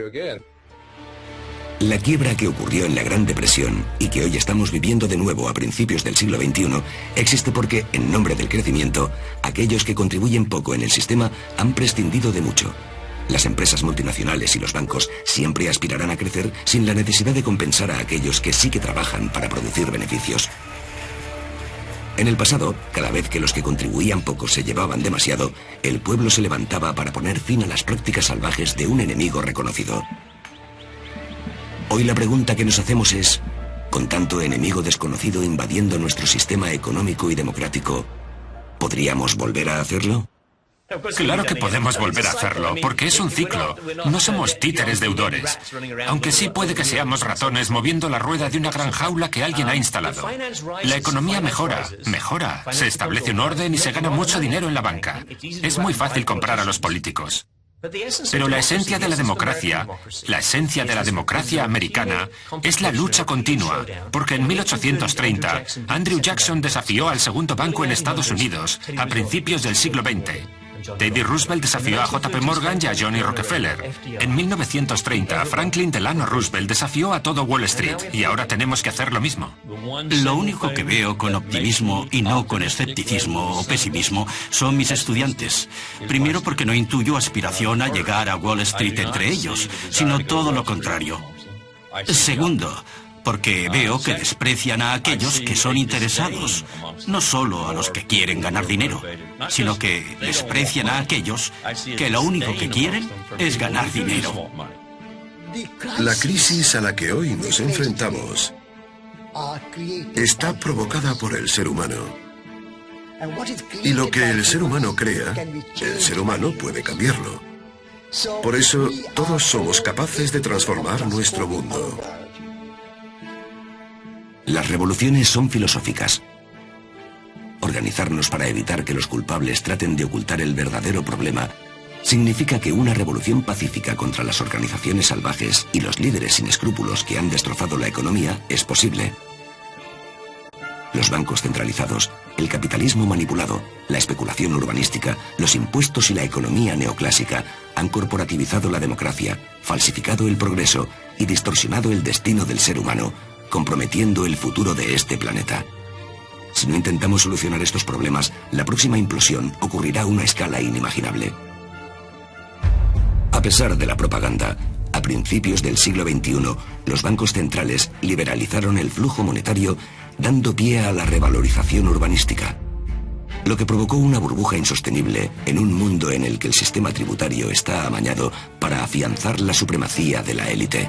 La quiebra que ocurrió en la Gran Depresión y que hoy estamos viviendo de nuevo a principios del siglo XXI existe porque, en nombre del crecimiento, aquellos que contribuyen poco en el sistema han prescindido de mucho. Las empresas multinacionales y los bancos siempre aspirarán a crecer sin la necesidad de compensar a aquellos que sí que trabajan para producir beneficios. En el pasado, cada vez que los que contribuían poco se llevaban demasiado, el pueblo se levantaba para poner fin a las prácticas salvajes de un enemigo reconocido. Hoy la pregunta que nos hacemos es, con tanto enemigo desconocido invadiendo nuestro sistema económico y democrático, ¿podríamos volver a hacerlo? Claro que podemos volver a hacerlo, porque es un ciclo. No somos títeres deudores. Aunque sí puede que seamos ratones moviendo la rueda de una gran jaula que alguien ha instalado. La economía mejora, se establece un orden y se gana mucho dinero en la banca. Es muy fácil comprar a los políticos. Pero la esencia de la democracia americana, es la lucha continua, porque en 1830 Andrew Jackson desafió al segundo banco en Estados Unidos, a principios del siglo XX. Teddy Roosevelt desafió a J.P. Morgan y a Johnny Rockefeller. En 1930, Franklin Delano Roosevelt desafió a todo Wall Street, y ahora tenemos que hacer lo mismo. Lo único que veo con optimismo y no con escepticismo o pesimismo son mis estudiantes. Primero porque no intuyo aspiración a llegar a Wall Street entre ellos, sino todo lo contrario. Segundo, porque veo que desprecian a aquellos que son interesados, no solo a los que quieren ganar dinero, sino que desprecian a aquellos que lo único que quieren es ganar dinero. La crisis a la que hoy nos enfrentamos está provocada por el ser humano. Y lo que el ser humano crea, el ser humano puede cambiarlo. Por eso, todos somos capaces de transformar nuestro mundo. Las revoluciones son filosóficas. Organizarnos para evitar que los culpables traten de ocultar el verdadero problema significa que una revolución pacífica contra las organizaciones salvajes y los líderes sin escrúpulos que han destrozado la economía es posible. Los bancos centralizados, el capitalismo manipulado, la especulación urbanística, los impuestos y la economía neoclásica han corporativizado la democracia, falsificado el progreso y distorsionado el destino del ser humano, comprometiendo el futuro de este planeta. Si no intentamos solucionar estos problemas, la próxima implosión ocurrirá a una escala inimaginable. A pesar de la propaganda, a principios del siglo XXI, los bancos centrales liberalizaron el flujo monetario, dando pie a la revalorización urbanística, lo que provocó una burbuja insostenible en un mundo en el que el sistema tributario está amañado para afianzar la supremacía de la élite.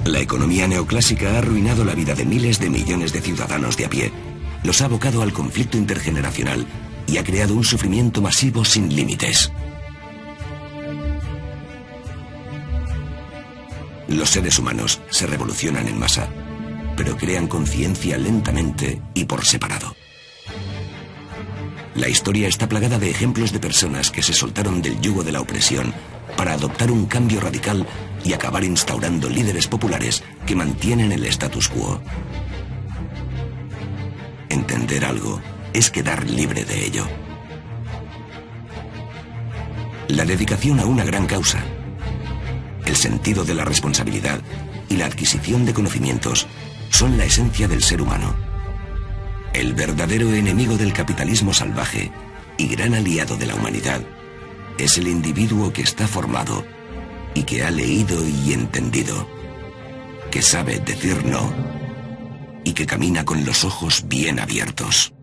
La economía neoclásica ha arruinado la vida de miles de millones de ciudadanos de a pie, los ha abocado al conflicto intergeneracional y ha creado un sufrimiento masivo sin límites. Los seres humanos se revolucionan en masa, pero crean conciencia lentamente y por separado. La historia está plagada de ejemplos de personas que se soltaron del yugo de la opresión para adoptar un cambio radical y acabar instaurando líderes populares que mantienen el status quo. Entender algo es quedar libre de ello. La dedicación a una gran causa, el sentido de la responsabilidad y la adquisición de conocimientos son la esencia del ser humano. El verdadero enemigo del capitalismo salvaje y gran aliado de la humanidad es el individuo que está formado y que ha leído y entendido, que sabe decir no y que camina con los ojos bien abiertos.